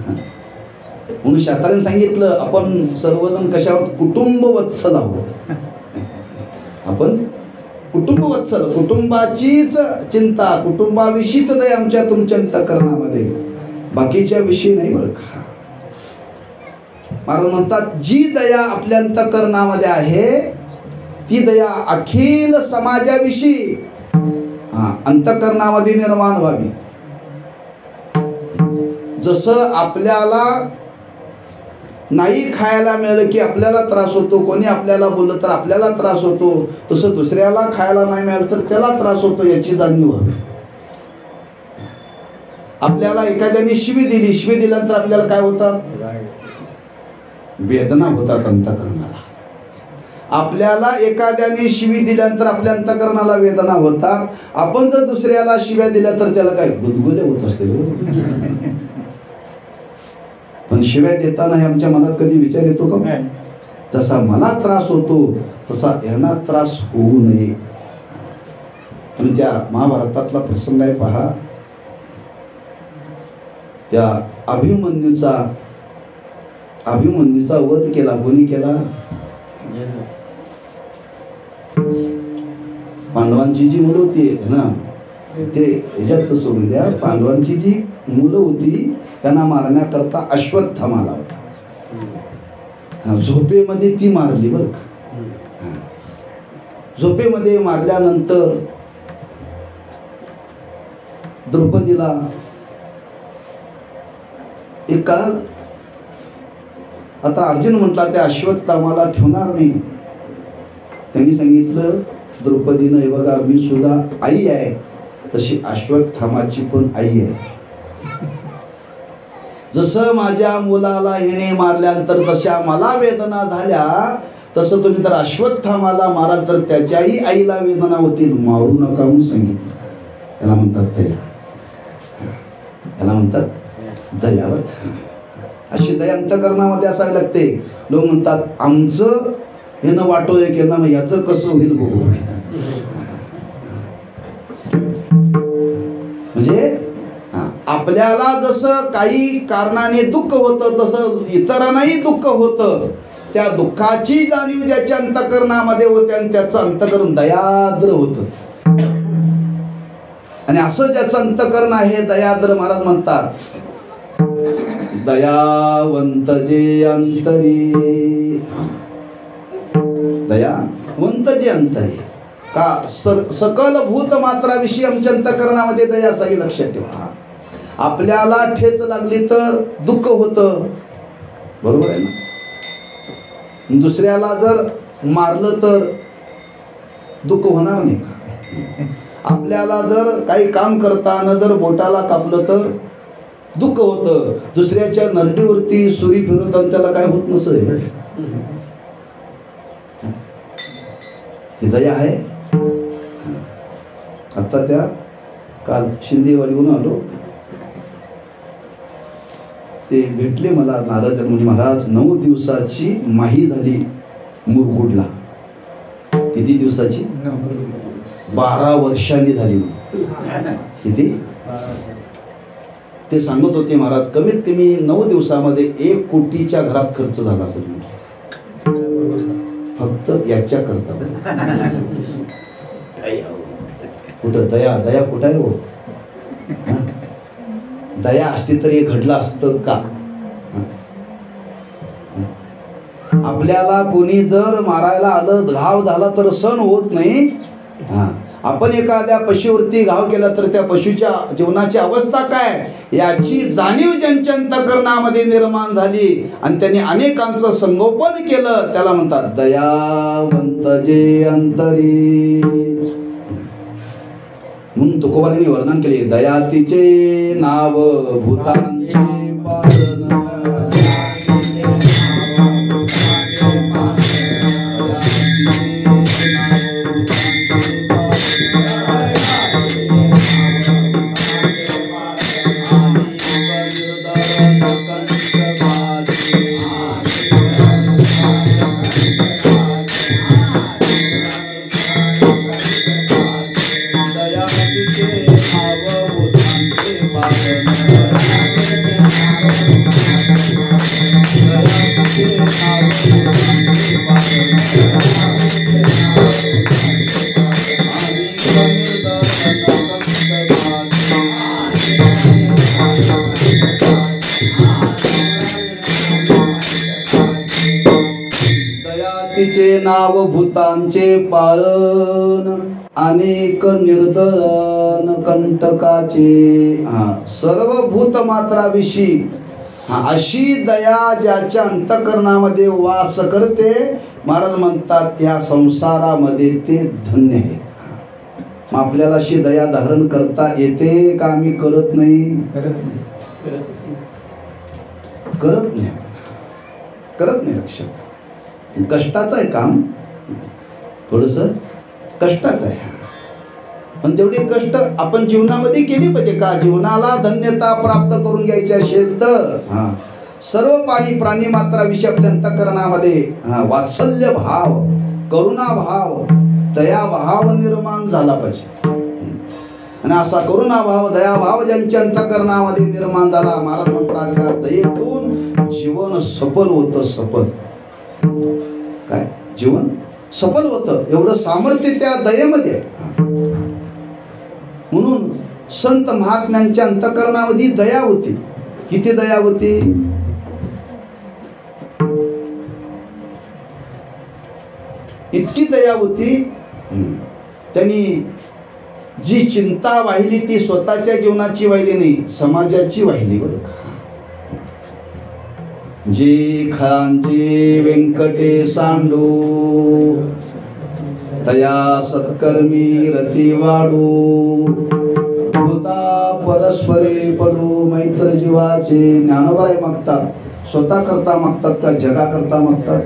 म्हणून शास्त्राने सांगितलं आपण सर्वजण कशावर कुटुंब वत्सल आहोत. आपण कुटुंब वत्सल, कुटुंबाचीच चिंता, कुटुंबाविषयीच दया आमच्या तुमच्या अंतःकरणामध्ये, बाकीच्या विषयी नाही बरं का. महाराज म्हणतात जी दया आपल्या अंतःकरणामध्ये आहे ती दया अखिल समाजाविषयी अंतःकरणामध्ये निर्माण व्हावी. जसं आपल्याला नाही खायला मिळालं की आपल्याला त्रास होतो, कोणी आपल्याला बोललं तर आपल्याला त्रास होतो, तसं दुसऱ्याला खायला नाही मिळालं तर त्याला त्रास होतो याची जाणीव व्हावी. आपल्याला एखाद्याने शिवी दिली, शिवी दिल्यानंतर आपल्याला काय होतात, वेदना होतात अंतःकरणाला. आपल्याला एखाद्याने शिवी दिल्यानंतर आपल्या अंतःकरणाला वेदना होतात. आपण जर दुसऱ्याला शिव्या दिल्या तर त्याला काय गुदगुले होत असते. पण शिव्या देताना हे आमच्या मनात कधी विचार येतो का, जसा मला त्रास होतो तसा यांना त्रास होऊ नये. तुम्ही त्या महाभारतातला प्रसंग आहे पहा. त्या अभिमन्यूचा वध केला. कोणी केला, पांडवांची जी मुलं होती ना, ते ह्याच्यात सोडून द्या. पांडवांची जी मुलं होती त्यांना मारण्याकरता अश्वत्थामा आला होता. झोपेमध्ये ती मारली बरं का. झोपेमध्ये मारल्यानंतर द्रौपदीला एक काळ आता अर्जुन म्हटला त्या अश्वत्थामाला ठेवणार नाही. त्यांनी सांगितलं द्रौपदीनं, हे बघा मी सुद्धा आई आहे तशी अश्वत्थामाची पण आई आहे. जसं माझ्या मुलाला हिने मारल्यानंतर तशा मला वेदना झाल्या, तसं तुम्ही तर अश्वत्थामाला माराल तर त्याच्याही आईला वेदना होतील. मारू नका म्हणून सांगितलं. याला म्हणतात दया. याला म्हणतात दयावर. अशी दया अंतःकरणामध्ये असावी लागते. लोक म्हणतात आमचं हे न वाटोय केलं, मग याचं कसं होईल बघू. म्हणजे आपल्याला जसं काही कारणाने दुःख होतं तसं इतरांनाही दुःख होतं. त्या दुःखाची जाणीव ज्याच्या अंतःकरणामध्ये होते आणि त्याचं अंतःकरण दयाद्र होतं. आणि असं ज्याचं अंतःकरण आहे दयाद्र, महाराज म्हणतात दयावंत जे अंतरी. दयावंत जे अंतरी का सकल भूत मात्राविषयी आमच्या अंतःकरणामध्ये दया असावी. लक्षात ठेवा. आपल्याला ठेच लागली तर दुःख होतं, बरोबर आहे ना. दुसऱ्याला जर मारलं तर दुःख होणार नाही का. आपल्याला जर काही काम करताना जर बोटाला कापलं तर दुःख होतं. दुसऱ्याच्या नरडीवरती सुरी फिरवताना त्याला काय होत नसेल. ही दया आहे. आता त्या काल शिंदेवाडीहून आलो, ते भेटले मला नारद मुनी महाराज. 9 दिवसाची माही झाली मुरगुडला. किती दिवसाची? 12 वर्षांनी झाली. किती? ते सांगत होते महाराज कमीत कमी 9 दिवसामध्ये 1 कोटीच्या घरात खर्च झाला असेल फक्त याच्या करता. कुठं दया? दया कुठं आहे हो? दया असती तर हे घडलं असतं का? आपल्याला कोणी जर मारायला आलं, घाव झाला तर सहन होत नाही. आपण एखाद्या पशुवरती घाव केला तर त्या पशुच्या जीवनाची अवस्था काय याची जाणीव ज्यांच्या अंतःकरणामध्ये निर्माण झाली आणि त्यांनी अनेकांचं संगोपन केलं, त्याला म्हणतात दयावंत जे अंतरी. म्हणून तुकोबारांनी वर्णन केले दयातीचे नाव भूतांचे पालन. दयातीचे नाव भूतांचे पालन, अनेक निर्दन कंटकाचे. सर्व भूत मात्राविषयी अशी दया ज्याच्या अंतःकरणामध्ये वास करते, महाराज म्हणतात त्या संसारामध्ये ते धन्य आहे. मग आपल्याला अशी दया धारण करता येते का? आम्ही करत नाही. लक्षात. कष्टाचं आहे काम, थोडस कष्टाचं आहे, पण तेवढे कष्ट आपण जीवनामध्ये केली पाहिजे का? जीवनाला धन्यता प्राप्त करून घ्यायची असेल तर सर्व प्राणी मात्राविषयी आपल्या अंतःकरणामध्ये वात्सल्य भाव, करुणा भाव, दया भाव निर्माण झाला पाहिजे. आणि असा करुणा भाव, दया भाव ज्यांच्या अंतःकरणामध्ये निर्माण झाला, महाराज म्हणतात का दयेतून जीवन सफल होतं. सफल काय? जीवन सफल होतं. एवढं सामर्थ्य त्या दयेमध्ये. म्हणून संत महात्म्यांच्या अंतःकरणामध्ये दया होती. किती दया होती? इतकी दया होती त्यांनी जी चिंता वाहिली ती स्वतःच्या जीवनाची वाहिली नाही, समाजाची वाहिली बरं का. जे खांचे व्यंकटे सांडू तया सत्कर्मी रती वाढू होता परस्परे पडू मैत्र जीवाचे. ज्ञानोबाई मागतात, स्वतः करता मागतात का जगा करता मागतात?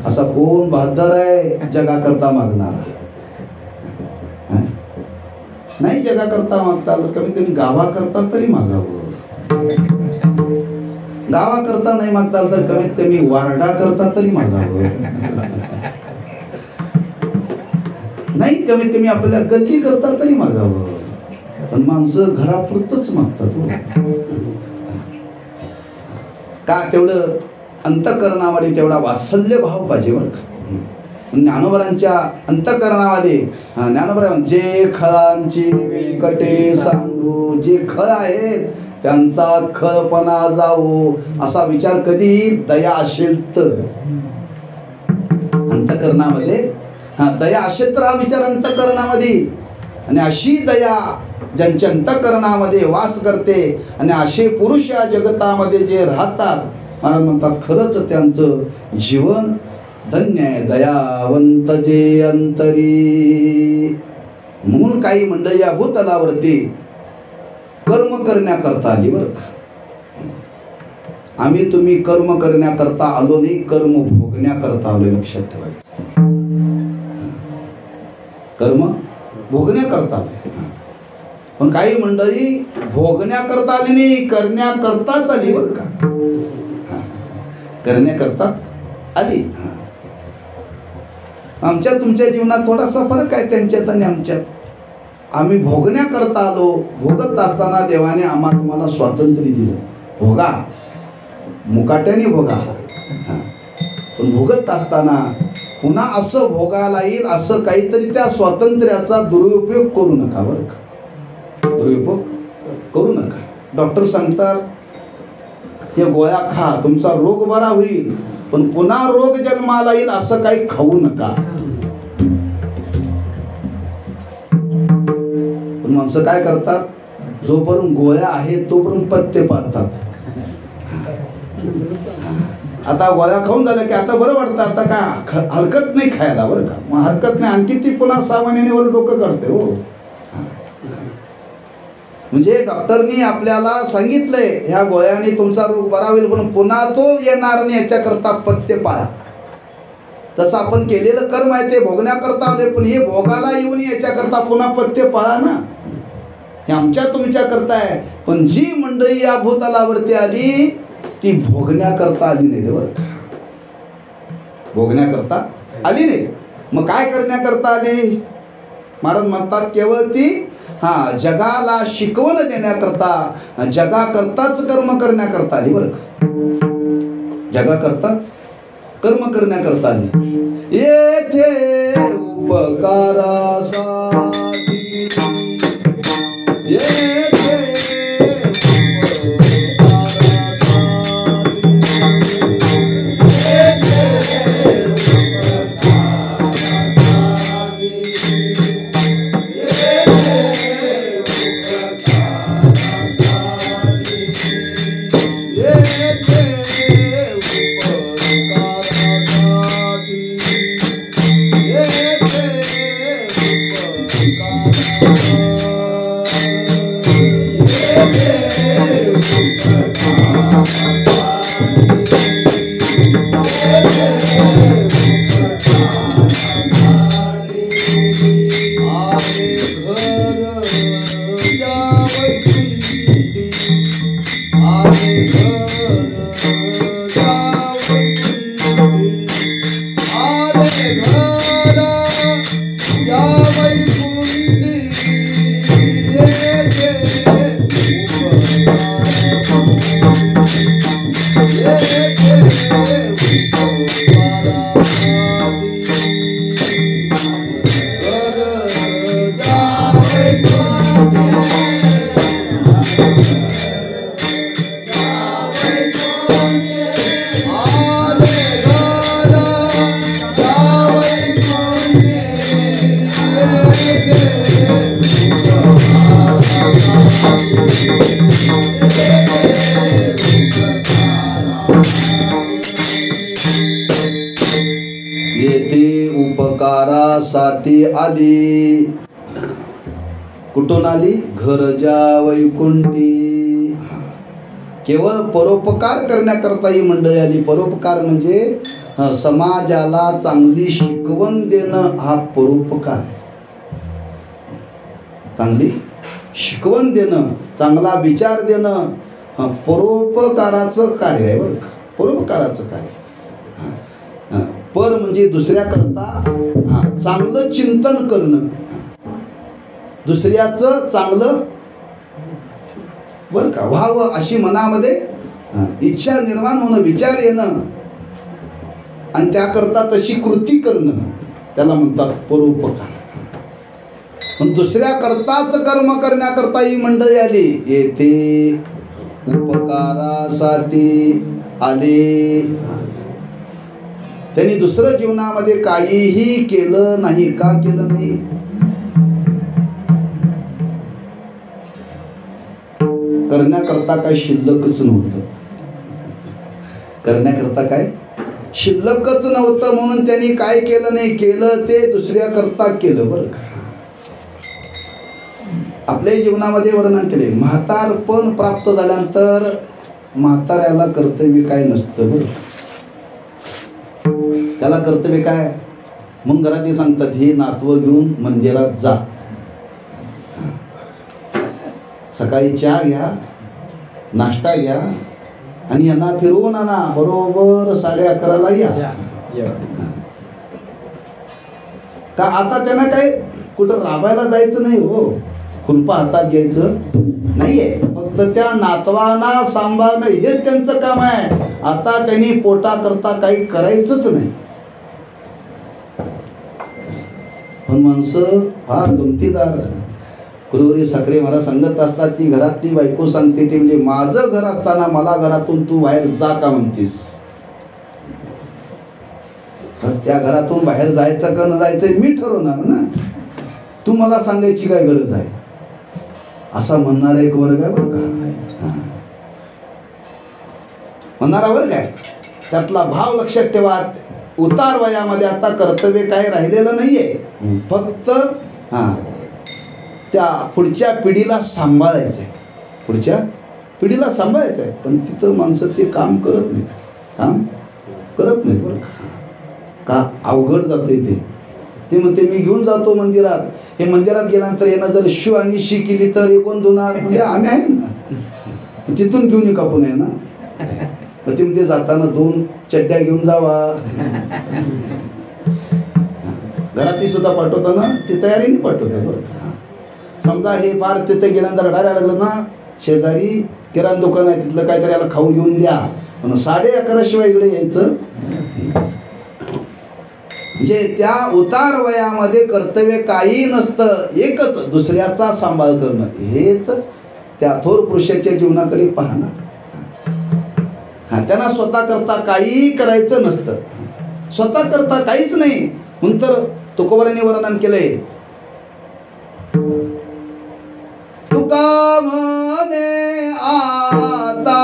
असा कोण बहादर आहे जगा करता मागणारा? नाही जगा करता मागता, कमीत कमी गावा करता तरी मागावं. गावा करता नाही मागता तर कमीत कमी वारडा करता तरी मागावं. नाही कमीत कमी आपल्या गल्ली करता तरी मागावं. पण माणसं घरापुरतच मागतात का? तेवढं अंतःकरणामध्ये तेवढा वात्सल्य भाव पाहिजे बरं का. ज्ञानोबरांच्या अंतःकरणामध्ये ज्ञानोबरा जे खळांची व्यंकटे सांडू, जे खळ आहेत त्यांचा खळपणा जाऊ. असा विचार कधी दया असेल तर अंतःकरणामध्ये, दया असेल तर हा विचार अंतःकरणामध्ये. आणि अशी दया ज्यांच्या अंतःकरणामध्ये वास करते आणि असे पुरुष या जगतामध्ये जे राहतात, महाराज म्हणतात खरंच त्यांचं जीवन धन्य आहे. दयावंत जे अंतरी. म्हणून काही मंडळी या भूतलावरती कर्म करण्याकरता आली बरं का. आम्ही तुम्ही कर्म करण्याकरता आलो नाही, कर्म भोगण्याकरता आलो. लक्षात ठेवायचं, कर्म भोगण्याकरता आले. पण काही मंडळी भोगण्याकरता आली नाही, करण्याकरताच आली बरं का. करण्याकरताच आली. आमच्या तुमच्या जीवनात थोडासा फरक आहे त्यांच्यात आणि आमच्यात. आम्ही भोगण्याकरता आलो. भोगत असताना देवाने आम्हा तुम्हाला स्वातंत्र्य दिलं. भोगा, मुकाट्याने भोगा. पण भोगत असताना पुन्हा असं भोगायला येईल असं काहीतरी त्या स्वातंत्र्याचा दुरुपयोग करू नका बरं का. दुरुपयोग करू नका. डॉक्टर सांगतात हे गोळ्या खा, तुमचा रोग बरा होईल, पण पुन्हा रोग जन्माला येईल असं काही खाऊ नका. पण माणसं काय करतात, जोपर्यंत गोळ्या आहेत तोपर्यंत पत्ते पाहतात. आता गोळ्या खाऊन झाल्या की आता बरं वाटतं, आता काय हरकत नाही खायला बरं का. मग हरकत नाही, आणखी ती पुन्हा 6 महिन्याने वर डोकं काढते हो. म्हणजे डॉक्टरनी आपल्याला सांगितलंय ह्या गोळ्याने तुमचा रोग बरा होईल, पण पुन्हा तो येणार नाही याच्याकरता पथ्य पाळा. तसं आपण केलेलं कर्म आहे ते भोगण्याकरता आले, पण हे भोगाला येऊन याच्याकरता पुन्हा पथ्य पाळा ना. हे आमच्या तुमच्या करता आहे. पण जी मंडळी या भूतलावरती आली ती भोगण्याकरता आली नाही बरं का. भोगण्याकरता आली नाही. मग काय करण्याकरता आली? महाराज म्हणतात केवळ ती जगाला शिकवण देण्याकरता, जगाकरताच कर्म करण्याकरता आली बरं का. जगाकरताच कर्म करण्याकरता आली. येथे उपकारासाठी, येथे Bye. आली. कुठून आली? घरच्या वैकुंठी. केवळ परोपकार करण्याकरता ही मंडळी आली. परोपकार म्हणजे समाजाला चांगली शिकवण देणं हा परोपकार. चांगली शिकवण देणं, चांगला विचार देणं परोपकाराचं कार्य आहे बरं का. परोपकाराचं कार्य. पर म्हणजे दुसऱ्याकरता चांगलं चिंतन करणं, दुसऱ्याचं चांगलं बरं का व्हावं अशी मनामध्ये इच्छा निर्माण होणं, विचार येणं आणि त्याकरता तशी कृती करणं त्याला म्हणतात परोपकार. पण दुसऱ्याकरताच कर्म करण्याकरता ही मंडळी आली. येथे उपकारासाठी आले. त्यांनी दुसरं जीवनामध्ये काहीही केलं नाही. का केलं नाही? करण्याकरता काय शिल्लकच नव्हतं. करण्याकरता काय शिल्लकच नव्हतं म्हणून त्यांनी काय केलं नाही. केलं ते दुसऱ्याकरता केलं बरं का. आपल्या जीवनामध्ये वर्णन केले. म्हातारपण प्राप्त झाल्यानंतर म्हाताऱ्याला कर्तव्य काय नसतं बरं. त्याला कर्तव्य काय? मग घरात सांगतात हे नातवं घेऊन मंदिरात जा, सकाळी चहा घ्या, नाश्ता घ्या आणि यांना फिरवून आणा, बरोबर 11:30ला या. का आता त्यांना काय कुठं राबायला जायचं नाही हो, खुरपा हातात घ्यायचं नाहीये, फक्त त्या नातवांना सांभाळणं हेच त्यांचं काम आहे. आता त्यांनी पोटाकरता काही करायचंच नाही. पण माणसं फार गमतीदार. कुरुवरी साखरे मला सांगत असतात, ती घरातली बायको सांगते ते म्हणजे माझं घर असताना मला घरातून तू बाहेर जा का म्हणतीस? त्या घरातून बाहेर जायचं का न जायचं मी ठरवणार ना, तू मला सांगायची काय गरज आहे? असा म्हणणारा एक वर्ग आहे बरं का. म्हणणारा वर्ग आहे. त्यातला भाव लक्षात ठेवा. उतार वयामध्ये आता कर्तव्य काय राहिलेलं नाहीये, फक्त त्या पुढच्या पिढीला सांभाळायचं आहे. पुढच्या पिढीला सांभाळायचं आहे. पण तिथं माणसं ते काम करत नाही. काम करत नाहीत बरं का. अवघड जाते ते म्हणते मी घेऊन जातो मंदिरात. हे मंदिरात गेल्यानंतर यांना जर शू आणि शी केली तर हे कोण धुणार? म्हणजे आम्ही आहे ना, तिथून घेऊन कापून आहे ना. मग ते म्हणते जाताना 2 चड्ड्या घेऊन जावा. घरातली सुद्धा पाठवताना ते तयारीने पाठवतात बरं. समजा हे फार तिथे गेल्यानंतर रडायला लागलं ना, शेजारी किराणा दुकान आहे तिथलं काहीतरी याला खाऊ घेऊन द्या, पण 11:30 शिवाय इकडे यायचं. म्हणजे त्या उतार वयामध्ये कर्तव्य काही नसतं, एकच दुसऱ्याचा सांभाळ करणं. हेच त्या थोर पुरुषाच्या जीवनाकडे पाहणं. त्यांना स्वतः करता काही करायचं नसतं. स्वतः करता काहीच नाही म्हणून तर तुकोबारांनी वर्णन केलंय. तुका म्हणे आता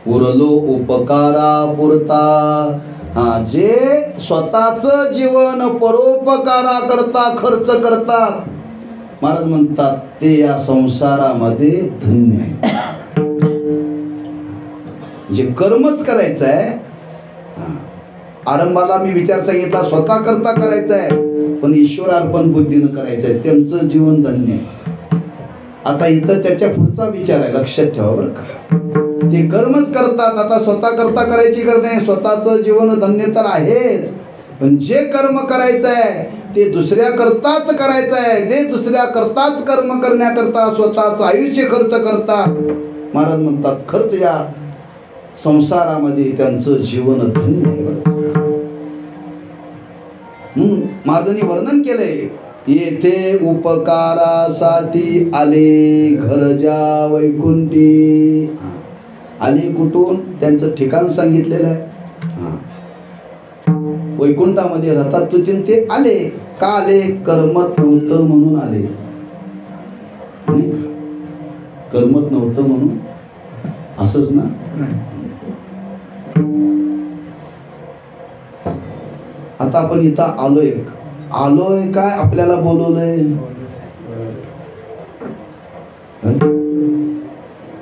उरलो उपकारा पुरता. जे स्वतःच जीवन परोपकारा करता खर्च करतात, महाराज म्हणतात ते या संसारामध्ये धन्य आहे. जे कर्मच करायचं आहे, आरंभाला मी विचार सांगितला स्वतः करता करायचं आहे, पण ईश्वरार्पण बुद्धीनं करायचं आहे, त्यांचं जीवन धन्य आहे. आता इथं त्याच्या पुढचा विचार आहे, लक्षात ठेवा बरं का. ते कर्मच करतात, आता स्वतः करता करायची करणे, स्वतःचं जीवन धन्य तर आहेच, पण जे कर्म करायचं आहे ते दुसऱ्या करताच करायचं आहे. ते दुसऱ्या करताच कर्म करण्याकरता स्वतःचं आयुष्य खर्च करतात. महाराज म्हणतात खर्च या संसारामध्ये त्यांचं जीवन धन्य आहे. महाराजांनी वर्णन केलंय, येथे उपकारासाठी आले घरजा वैकुंठी. आले कुठून, त्यांचं ठिकाण सांगितलेलं आहे. वैकुंठामध्ये राहतात तो ते आले. का आले? कर्मत नव्हतं म्हणून आले, नाही का? कर्मत नव्हतं म्हणून, असंच ना. आता आपण इथं आलोय काय आपल्याला बोलवलंय?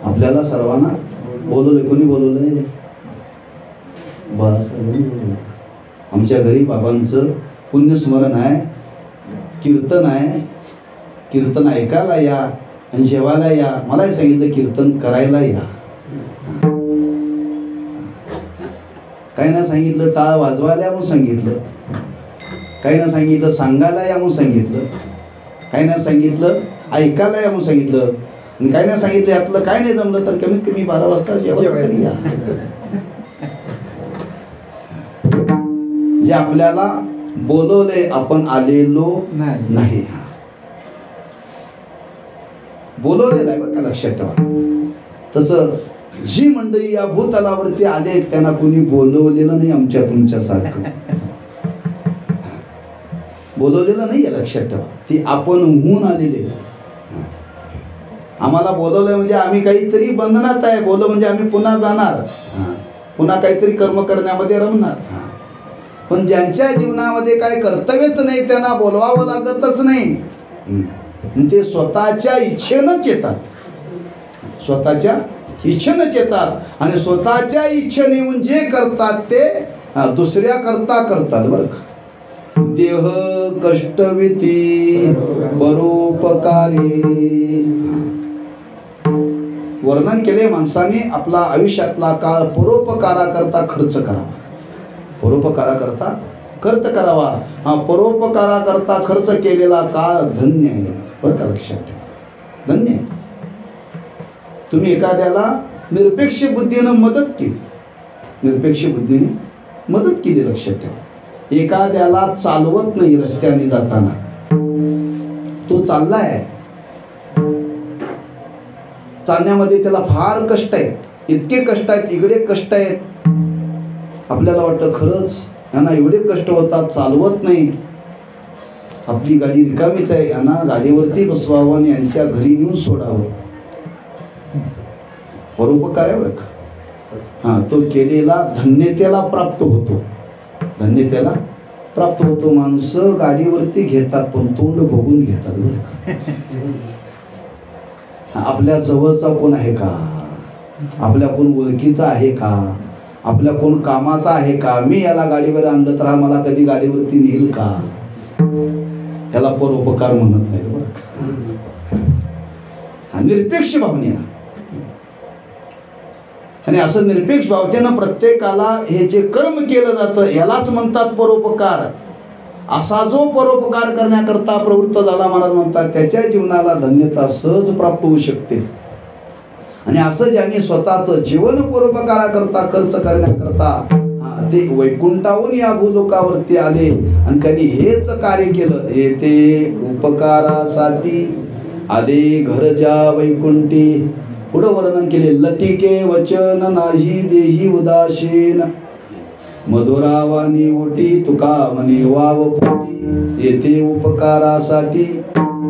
आपल्याला सर्वांना बोलवलंय. कोणी बोलवलंय? बस आमच्या घरी बाबांचं पुण्यस्मरण आहे, कीर्तन आहे, कीर्तन ऐकायला या आणि जेवायला या. मलाही सांगितलं कीर्तन करायला या. काही ना सांगितलं टाळ वाजवायला या म्हणून सांगितलं, काही ना सांगितलं सांगायला या म्हणून सांगितलं, काही ना सांगितलं ऐकायला या म्हणून सांगितलं, आणि काही ना सांगितलं यातलं काय नाही जमलं तर कमीत कमी 12 वाजता जेवायला तरी या. जे आपल्याला बोलवले आपण आलेलो नाही. बोलवलेलं आहे बरं का, लक्षात ठेवा. तसं जी मंडळी या भूतलावरती आले त्यांना कोणी बोलवलेलं नाही. आमच्या तुमच्यासारखं बोलवलेलं नाही आहे, लक्षात ठेवा. ती आपण होऊन आलेले. आम्हाला बोलवलंय म्हणजे आम्ही काहीतरी बंधनात आहे. बोलव म्हणजे आम्ही पुन्हा जाणार, पुन्हा काहीतरी कर्म करण्यामध्ये रमणार. पण ज्यांच्या जीवनामध्ये काय कर्तव्यच नाही त्यांना बोलवावं लागतच नाही. ते स्वतःच्या इच्छेनंच येतात, स्वतःच्या इच्छेनंच येतात. आणि स्वतःच्या इच्छेने येऊन जे करतात ते दुसऱ्या करता करतात बरं का. देह कष्टविती परोपकारी. वर्णन केले माणसाने आपला आयुष्यातला काळ परोपकाराकरता खर्च करावा. परोपकाराकरता खर्च करावा. परोपकाराकरता खर्च केलेला काळ धन्य आहे बरं का, लक्षात ठेवा, धन्य आहे. तुम्ही एखाद्याला निरपेक्ष बुद्धीनं मदत केली, निरपेक्ष बुद्धीने मदत केली, लक्षात ठेवा. एखाद्याला चालवत नाही रस्त्याने जाताना, तो चाललाय, चालण्यामध्ये त्याला फार कष्ट आहेत, इतके कष्ट आहेत, इकडे कष्ट आहेत. आपल्याला वाटतं खरंच यांना एवढे कष्ट होतात, चालवत नाही, आपली गाडी रिकामीच आहे, यांना गाडीवरती बसवावं आणि यांच्या घरी नेऊन सोडावं. परोपकार आहे बरं का. तो केलेला धन्यतेला प्राप्त होतो, धन्यतेला प्राप्त होतो. माणसं गाडीवरती घेतात पण तोंड बघून घेतात बरं का. आपल्या जवळचा कोण आहे का, आपल्या कोण ओळखीचा आहे का, आपल्या कोण कामाचा आहे का, मी याला गाडीवर आणलं तर हा मला कधी गाडीवरती नेईल का, याला परोपकार म्हणत नाही बरं का. निरपेक्ष भावनेला. आणि असं निरपेक्ष भावनेनं प्रत्येकाला हे जे कर्म केलं जातं यालाच म्हणतात परोपकार. असा जो परोपकार करण्याकरता प्रवृत्त झाला, महाराज म्हणतात त्याच्या जीवनाला धन्यता सहज प्राप्त होऊ शकते. आणि असं ज्यांनी स्वतःचं जीवन परोपकाराकरता खर्च करण्याकरता ते वैकुंठाहून या भूलोकावरती आले आणि त्यांनी हेच कार्य केलं. येथे उपकारासाठी आले घरजा वैकुंठी. पुढं वर्णन केले, लटिके वचन नाही देही उदासीन, मधुरावानी ओटी तुका म्हणे वाव पोटी. येथे उपकारासाठी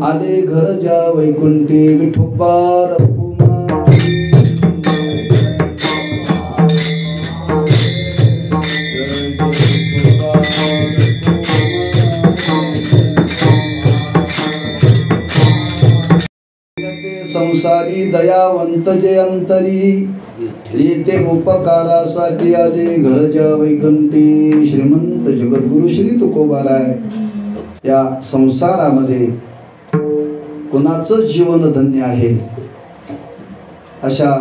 आले घरजा वैकुंठी. विठोबा रघुमा भगवंत जे अंतरी येते उपकारासाठी आले घरच्या वैकुंठी श्रीमंत जगद्गुरु श्री तुकोबाराय. या संसारामध्ये कोणाचं जीवन धन्य आहे अशा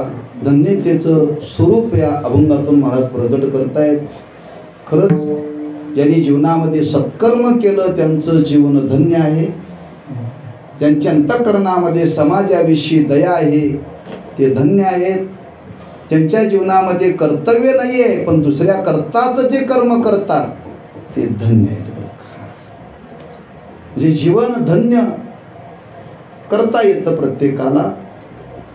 धन्यतेचं स्वरूप या अभंगातून महाराज प्रकट करतायत. खरंच ज्यांनी जीवनामध्ये सत्कर्म केलं त्यांचं जीवन धन्य आहे. ज्यांच्या अंतःकरणामध्ये समाजाविषयी दया आहे ते धन्य आहेत. ज्यांच्या जीवनामध्ये कर्तव्य नाही आहे पण दुसऱ्या करताच जे कर्म करतात ते धन्य आहेत. म्हणजे जीवन धन्य करता येतं प्रत्येकाला.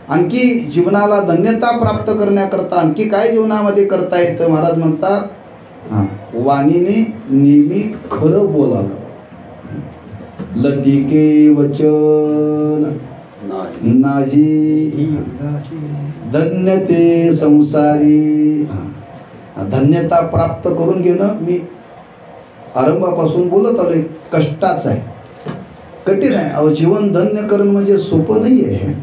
आणखी जीवनाला धन्यता प्राप्त करण्याकरता आणखी काय जीवनामध्ये करता येतं. महाराज म्हणतात वाणीने नेहमी खरं बोलावं. लटिके वचन नाही धन्य ते संसारी. धन्यता प्राप्त करून घेणं मी आरंभापासून बोलत आलोय कष्टाच आहे, कठीण आहे. अहो जीवन धन्य करणं म्हणजे सोपं नाही आहे.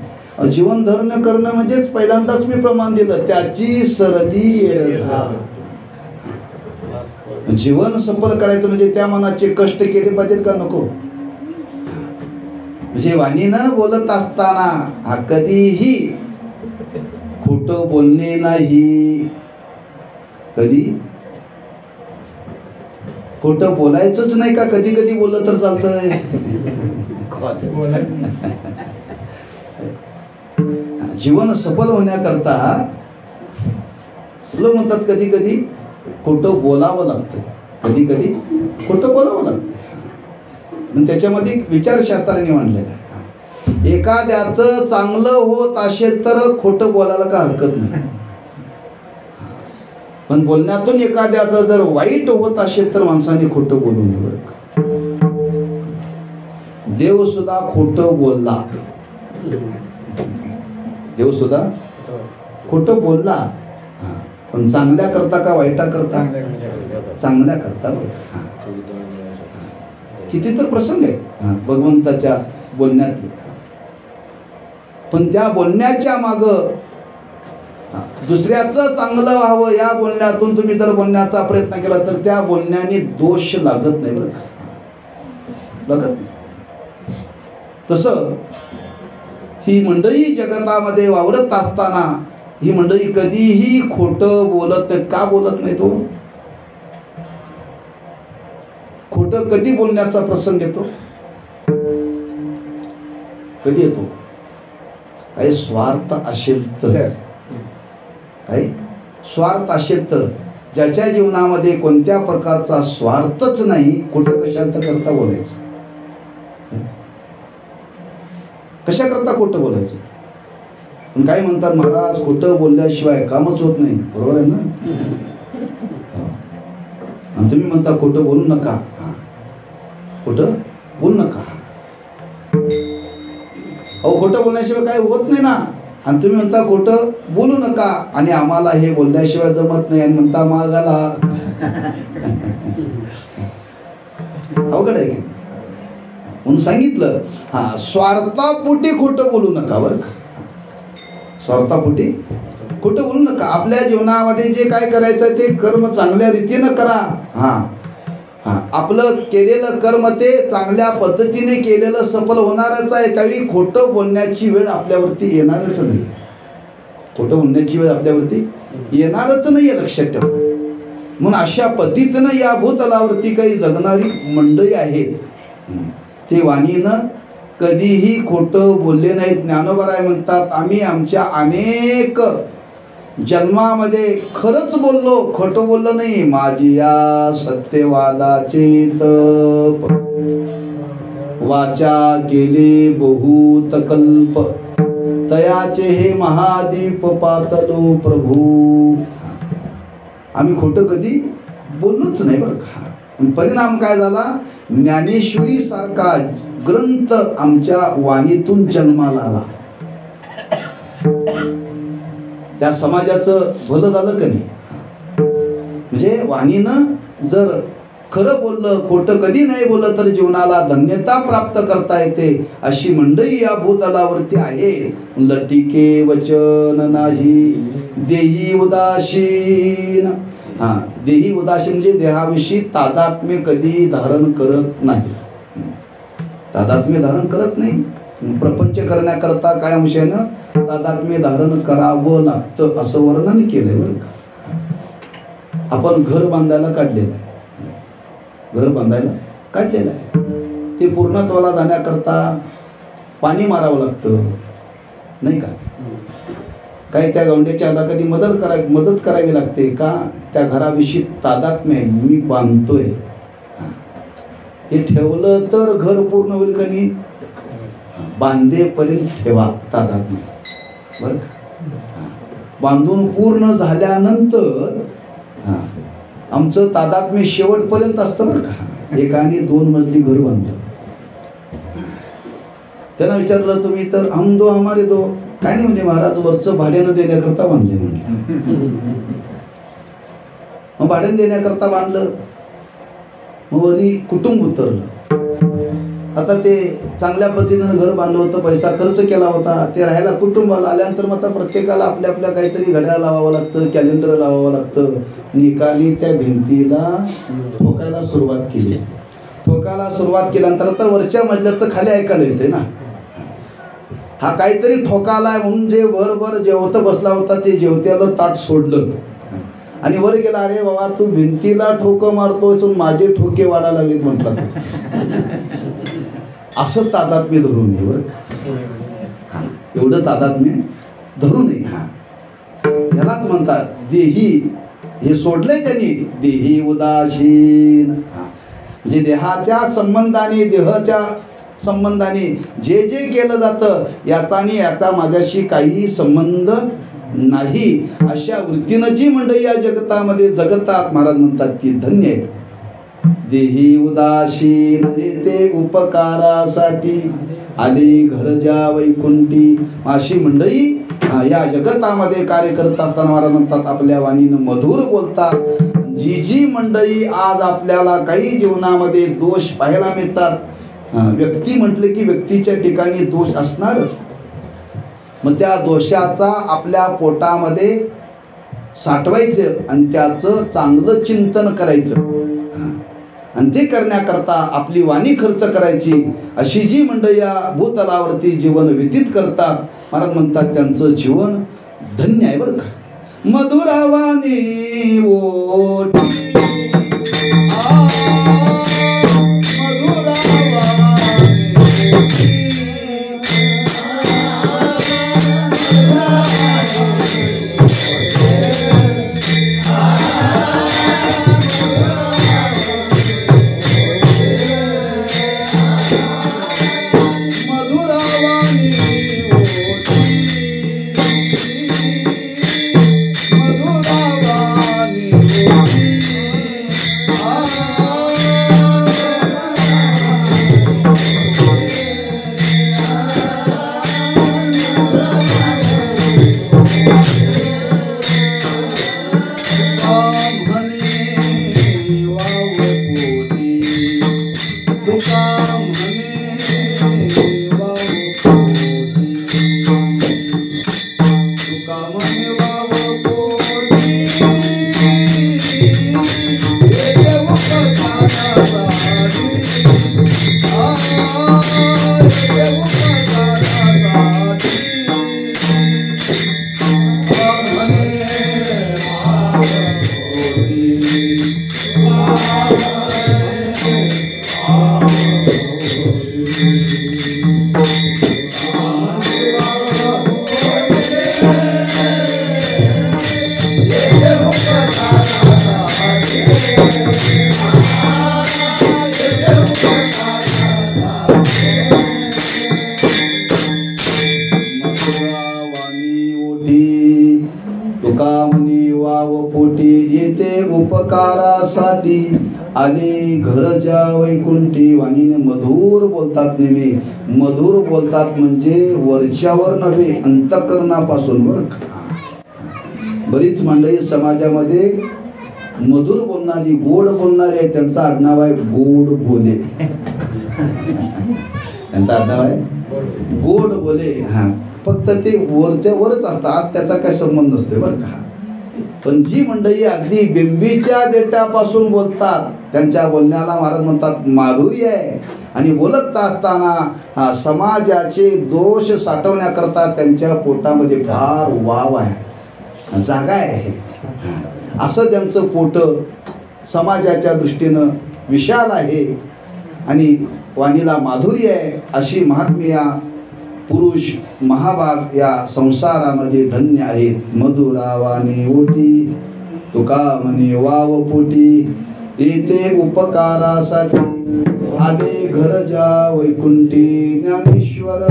जीवन धन्य करणं म्हणजेच पहिल्यांदाच मी प्रमाण दिलं त्याची सरली. जीवन सफल करायचं म्हणजे त्या मनाचे कष्ट केले पाहिजेत का नको. म्हणजे वाणीनं बोलत असताना कधीही खोटं बोलणे नाही. कधी खोटं बोलायचंच नाही का. कधी कधी बोललं तर चालतंय. जीवन सफल होण्याकरता लोक म्हणतात कधी कधी खोटं बोलावं लागतं. कधी कधी खोटं बोलावं लागतं. त्याच्यामध्ये विचारशास्त्राने मांडलेलं आहे एखाद्याचं चांगलं होत असेल तर खोटं बोलायला का हरकत नाही. पण बोलण्यातून एखाद्याचं जर वाईट होत असेल तर माणसाने खोटं बोलू नये बरं. देव सुद्धा खोटं बोलला. देव सुद्धा खोटं बोलला पण चांगल्या करता का वाईटा करता. चांगल्या करता. किती तर प्रसंग आहे भगवंताच्या बोलण्यातले. पण त्या बोलण्याच्या माग दुसऱ्याचं चांगलं व्हावं या बोलण्यातून तुम्ही जर बोलण्याचा प्रयत्न केला तर त्या बोलण्याने दोष लागत नाही बरं का. लागत नाही. तसं ही मंडळी जगतामध्ये वावरत असताना ही मंडळी कधीही खोटं बोलत नाहीत. का बोलत नाही. तो खोटं कधी बोलण्याचा प्रसंग येतो. कधी येतो. काही स्वार्थ असेल तर. काही स्वार्थ असेल तर. ज्याच्या जीवनामध्ये कोणत्या प्रकारचा स्वार्थच नाही खोटं कशांत करता बोलायचं. कशा करता खोटं बोलायचं. पण काय म्हणतात महाराज खोटं बोलल्याशिवाय कामच होत नाही. बरोबर आहे ना. आणि तुम्ही म्हणता खोटं बोलू नका. खोटं बोलू नका. अहो खोटं बोलण्याशिवाय काय होत नाही ना. आणि तुम्ही म्हणता खोटं बोलू नका आणि आम्हाला हे बोलल्याशिवाय जमत नाही आणि म्हणता मागाला. अवघड आहे की. म्हणून सांगितलं स्वार्थापोटी खोटं बोलू नका बरं का. स्वार्थापोटी खोटं बोलू नका. आपल्या जीवनामध्ये जे काय करायचं ते कर्म चांगल्या रीतीनं करा. आपलं केलेलं कर्म ते चांगल्या पद्धतीने केलेलं सफल होणारच आहे. त्यावेळी खोटं बोलण्याची वेळ आपल्यावरती येणारच नाही. खोटं बोलण्याची वेळ आपल्यावरती येणारच नाही लक्षात ठेवा. म्हणून अशा पद्धतीनं या भूतलावरती काही जगणारी मंडळी आहेत ते वाणीनं कधीही खोटं बोलले नाहीत. ज्ञानोबराय म्हणतात आम्ही आमच्या अनेक जन्मामध्ये खरंच बोललो, खोटं बोललो नाही. माझी या सत्यवादाचे तप वाचा केले बहुत कल्प तयाचे हे महादीप पातलो प्रभू. आम्ही खोटं कधी बोललोच नाही बरं का. परिणाम काय झाला. ज्ञानेश्वरी सारखा ग्रंथ आमच्या वाणीतून जन्माला आला. त्या समाजाचं भलं झालं का नाही. म्हणजे वाणीनं जर खरं बोललं, खोटं कधी नाही बोललं तर जीवनाला धन्यता प्राप्त करता येते, अशी मंडळी या भूतलावरती आहे. लटिके वचन नाही देही उदासीन. देही उदासीन म्हणजे देहाविषयी तादात्म्य कधी धारण करत नाही. तादात्म्य धारण करत नाही. प्रपंच करण्याकरता काय अंशानं तादात्म्य धारण करावं लागतं असं वर्णन केलंय बरं का. आपण घर बांधायला काढलेलं आहे, घर बांधायला काढलेलं आहे. ते पूर्णत्वाला जाण्याकरता पाणी मारावं लागतं नाही का. काही त्या गौंड्याच्या कधी मदत करावी लागते का. त्या घराविषयी तादात्म्य आहे, मी बांधतोय, हे ठेवलं तर घर पूर्ण होईल का नाही. बांधेपर्यंत ठेवा तादात्म्य बरं का. बांधून पूर्ण झाल्यानंतर आमचं तादात्म्य शेवटपर्यंत असतं बरं का. एकाने 2 मजली घर बांधलं, त्यांना विचारलं तुम्ही तर हम दो हमारे दो. काय नाही म्हणजे महाराज वरचं भाड्यानं देण्याकरता बांधले म्हणले. मग भाड्यानं देण्याकरता बांधलं, मग वरी कुटुंब उतरलं. आता ते चांगल्या पद्धतीनं घर बांधलं होतं, पैसा खर्च केला होता, ते राहायला कुटुंबाला आल्यानंतर मग आता प्रत्येकाला आपल्या आपल्या काहीतरी घड्याळ लावावं लागतं, कॅलेंडर लावावं लागतं. एकाने त्या भिंतीला ठोकायला सुरुवात केली. ठोकायला सुरुवात केल्यानंतर आता वरच्या मजल्याचं खाली ऐकायला येते ना, हा काहीतरी ठोकाला म्हणून जे वर जेवत बसला होता ते जेवत्याला ताट सोडलं आणि वर गेला. अरे बाबा तू भिंतीला ठोकं मारतोय, माझे ठोके वाढायला लागलेत म्हटलं. असं तादात्म्य धरू नये बरं का. एवढं तादात्म्य धरू नये. ह्यालाच म्हणतात देही. हे सोडलंय त्यांनी, देही उदासीन. म्हणजे देहाच्या संबंधाने, देहाच्या संबंधाने जे जे केलं जातं याचा आणि याचा माझ्याशी काही संबंध नाही, अशा वृत्तीनं जी मंडळी या जगतामध्ये जगतात महाराज म्हणतात ती धन्य आहे. देही उदासीन येते उपकारासाठी आली घरजा वैकुंठी. अशी मंडळी या जगतामध्ये कार्य करत असताना महाराज म्हणतात आपल्या वाणीनं मधुर बोलतात. जी जी मंडळी आज आपल्याला काही जीवनामध्ये दोष पाहायला मिळतात. व्यक्ती म्हटले की व्यक्तीच्या ठिकाणी दोष असणारच. मग त्या दोषाचा आपल्या पोटामध्ये साठवायचं आणि त्याचं चांगलं चिंतन करायचं आणि ते करण्याकरता आपली वाणी खर्च करायची. अशी जी मंडळी या भूतलावरती जीवन व्यतीत करतात महाराज म्हणतात त्यांचं जीवन धन्य आहे बरं का. मधुरावाणी ओटी उपकारासाठी आले घरजा वैकुंठी. वाणीने मधुर बोलतात. नेहमी मधुर बोलतात म्हणजे वरच्यावर नव्हे अंतःकरणापासून बरं. बरीच मंडळी समाजामध्ये मधुर बोलणारी गोड बोलणारी आहे, त्यांचं आडनाव आहे गोड बोले. त्यांचं आडनाव आहे गोड बोले. हा, फक्त ते वरच्या वरच असतात, त्याचा काय संबंध नसतो बरं का. पण जी मंडळी अगदी बिंबीच्या देठापासून बोलतात, त्यांच्या बोलण्याला महाराज म्हणतात माधुर्य आहे. आणि बोलत असताना समाजाचे दोष साठवण्याकरता त्यांच्या पोटामध्ये फार वाव आहे, जागा आहे. असं त्यांचं पोट समाजाच्या दृष्टीनं विशाल आहे आणि वाणीला माधुर्य आहे. अशी महात्म्या पुरुष महाभाग या संसारामध्ये धन्य आहेत. मधुरा वाणी ओटी तुका म्हणे वाव पोटी, येते उपकारासाठी आले घर जा वैकुंठी. ज्ञानेश्वर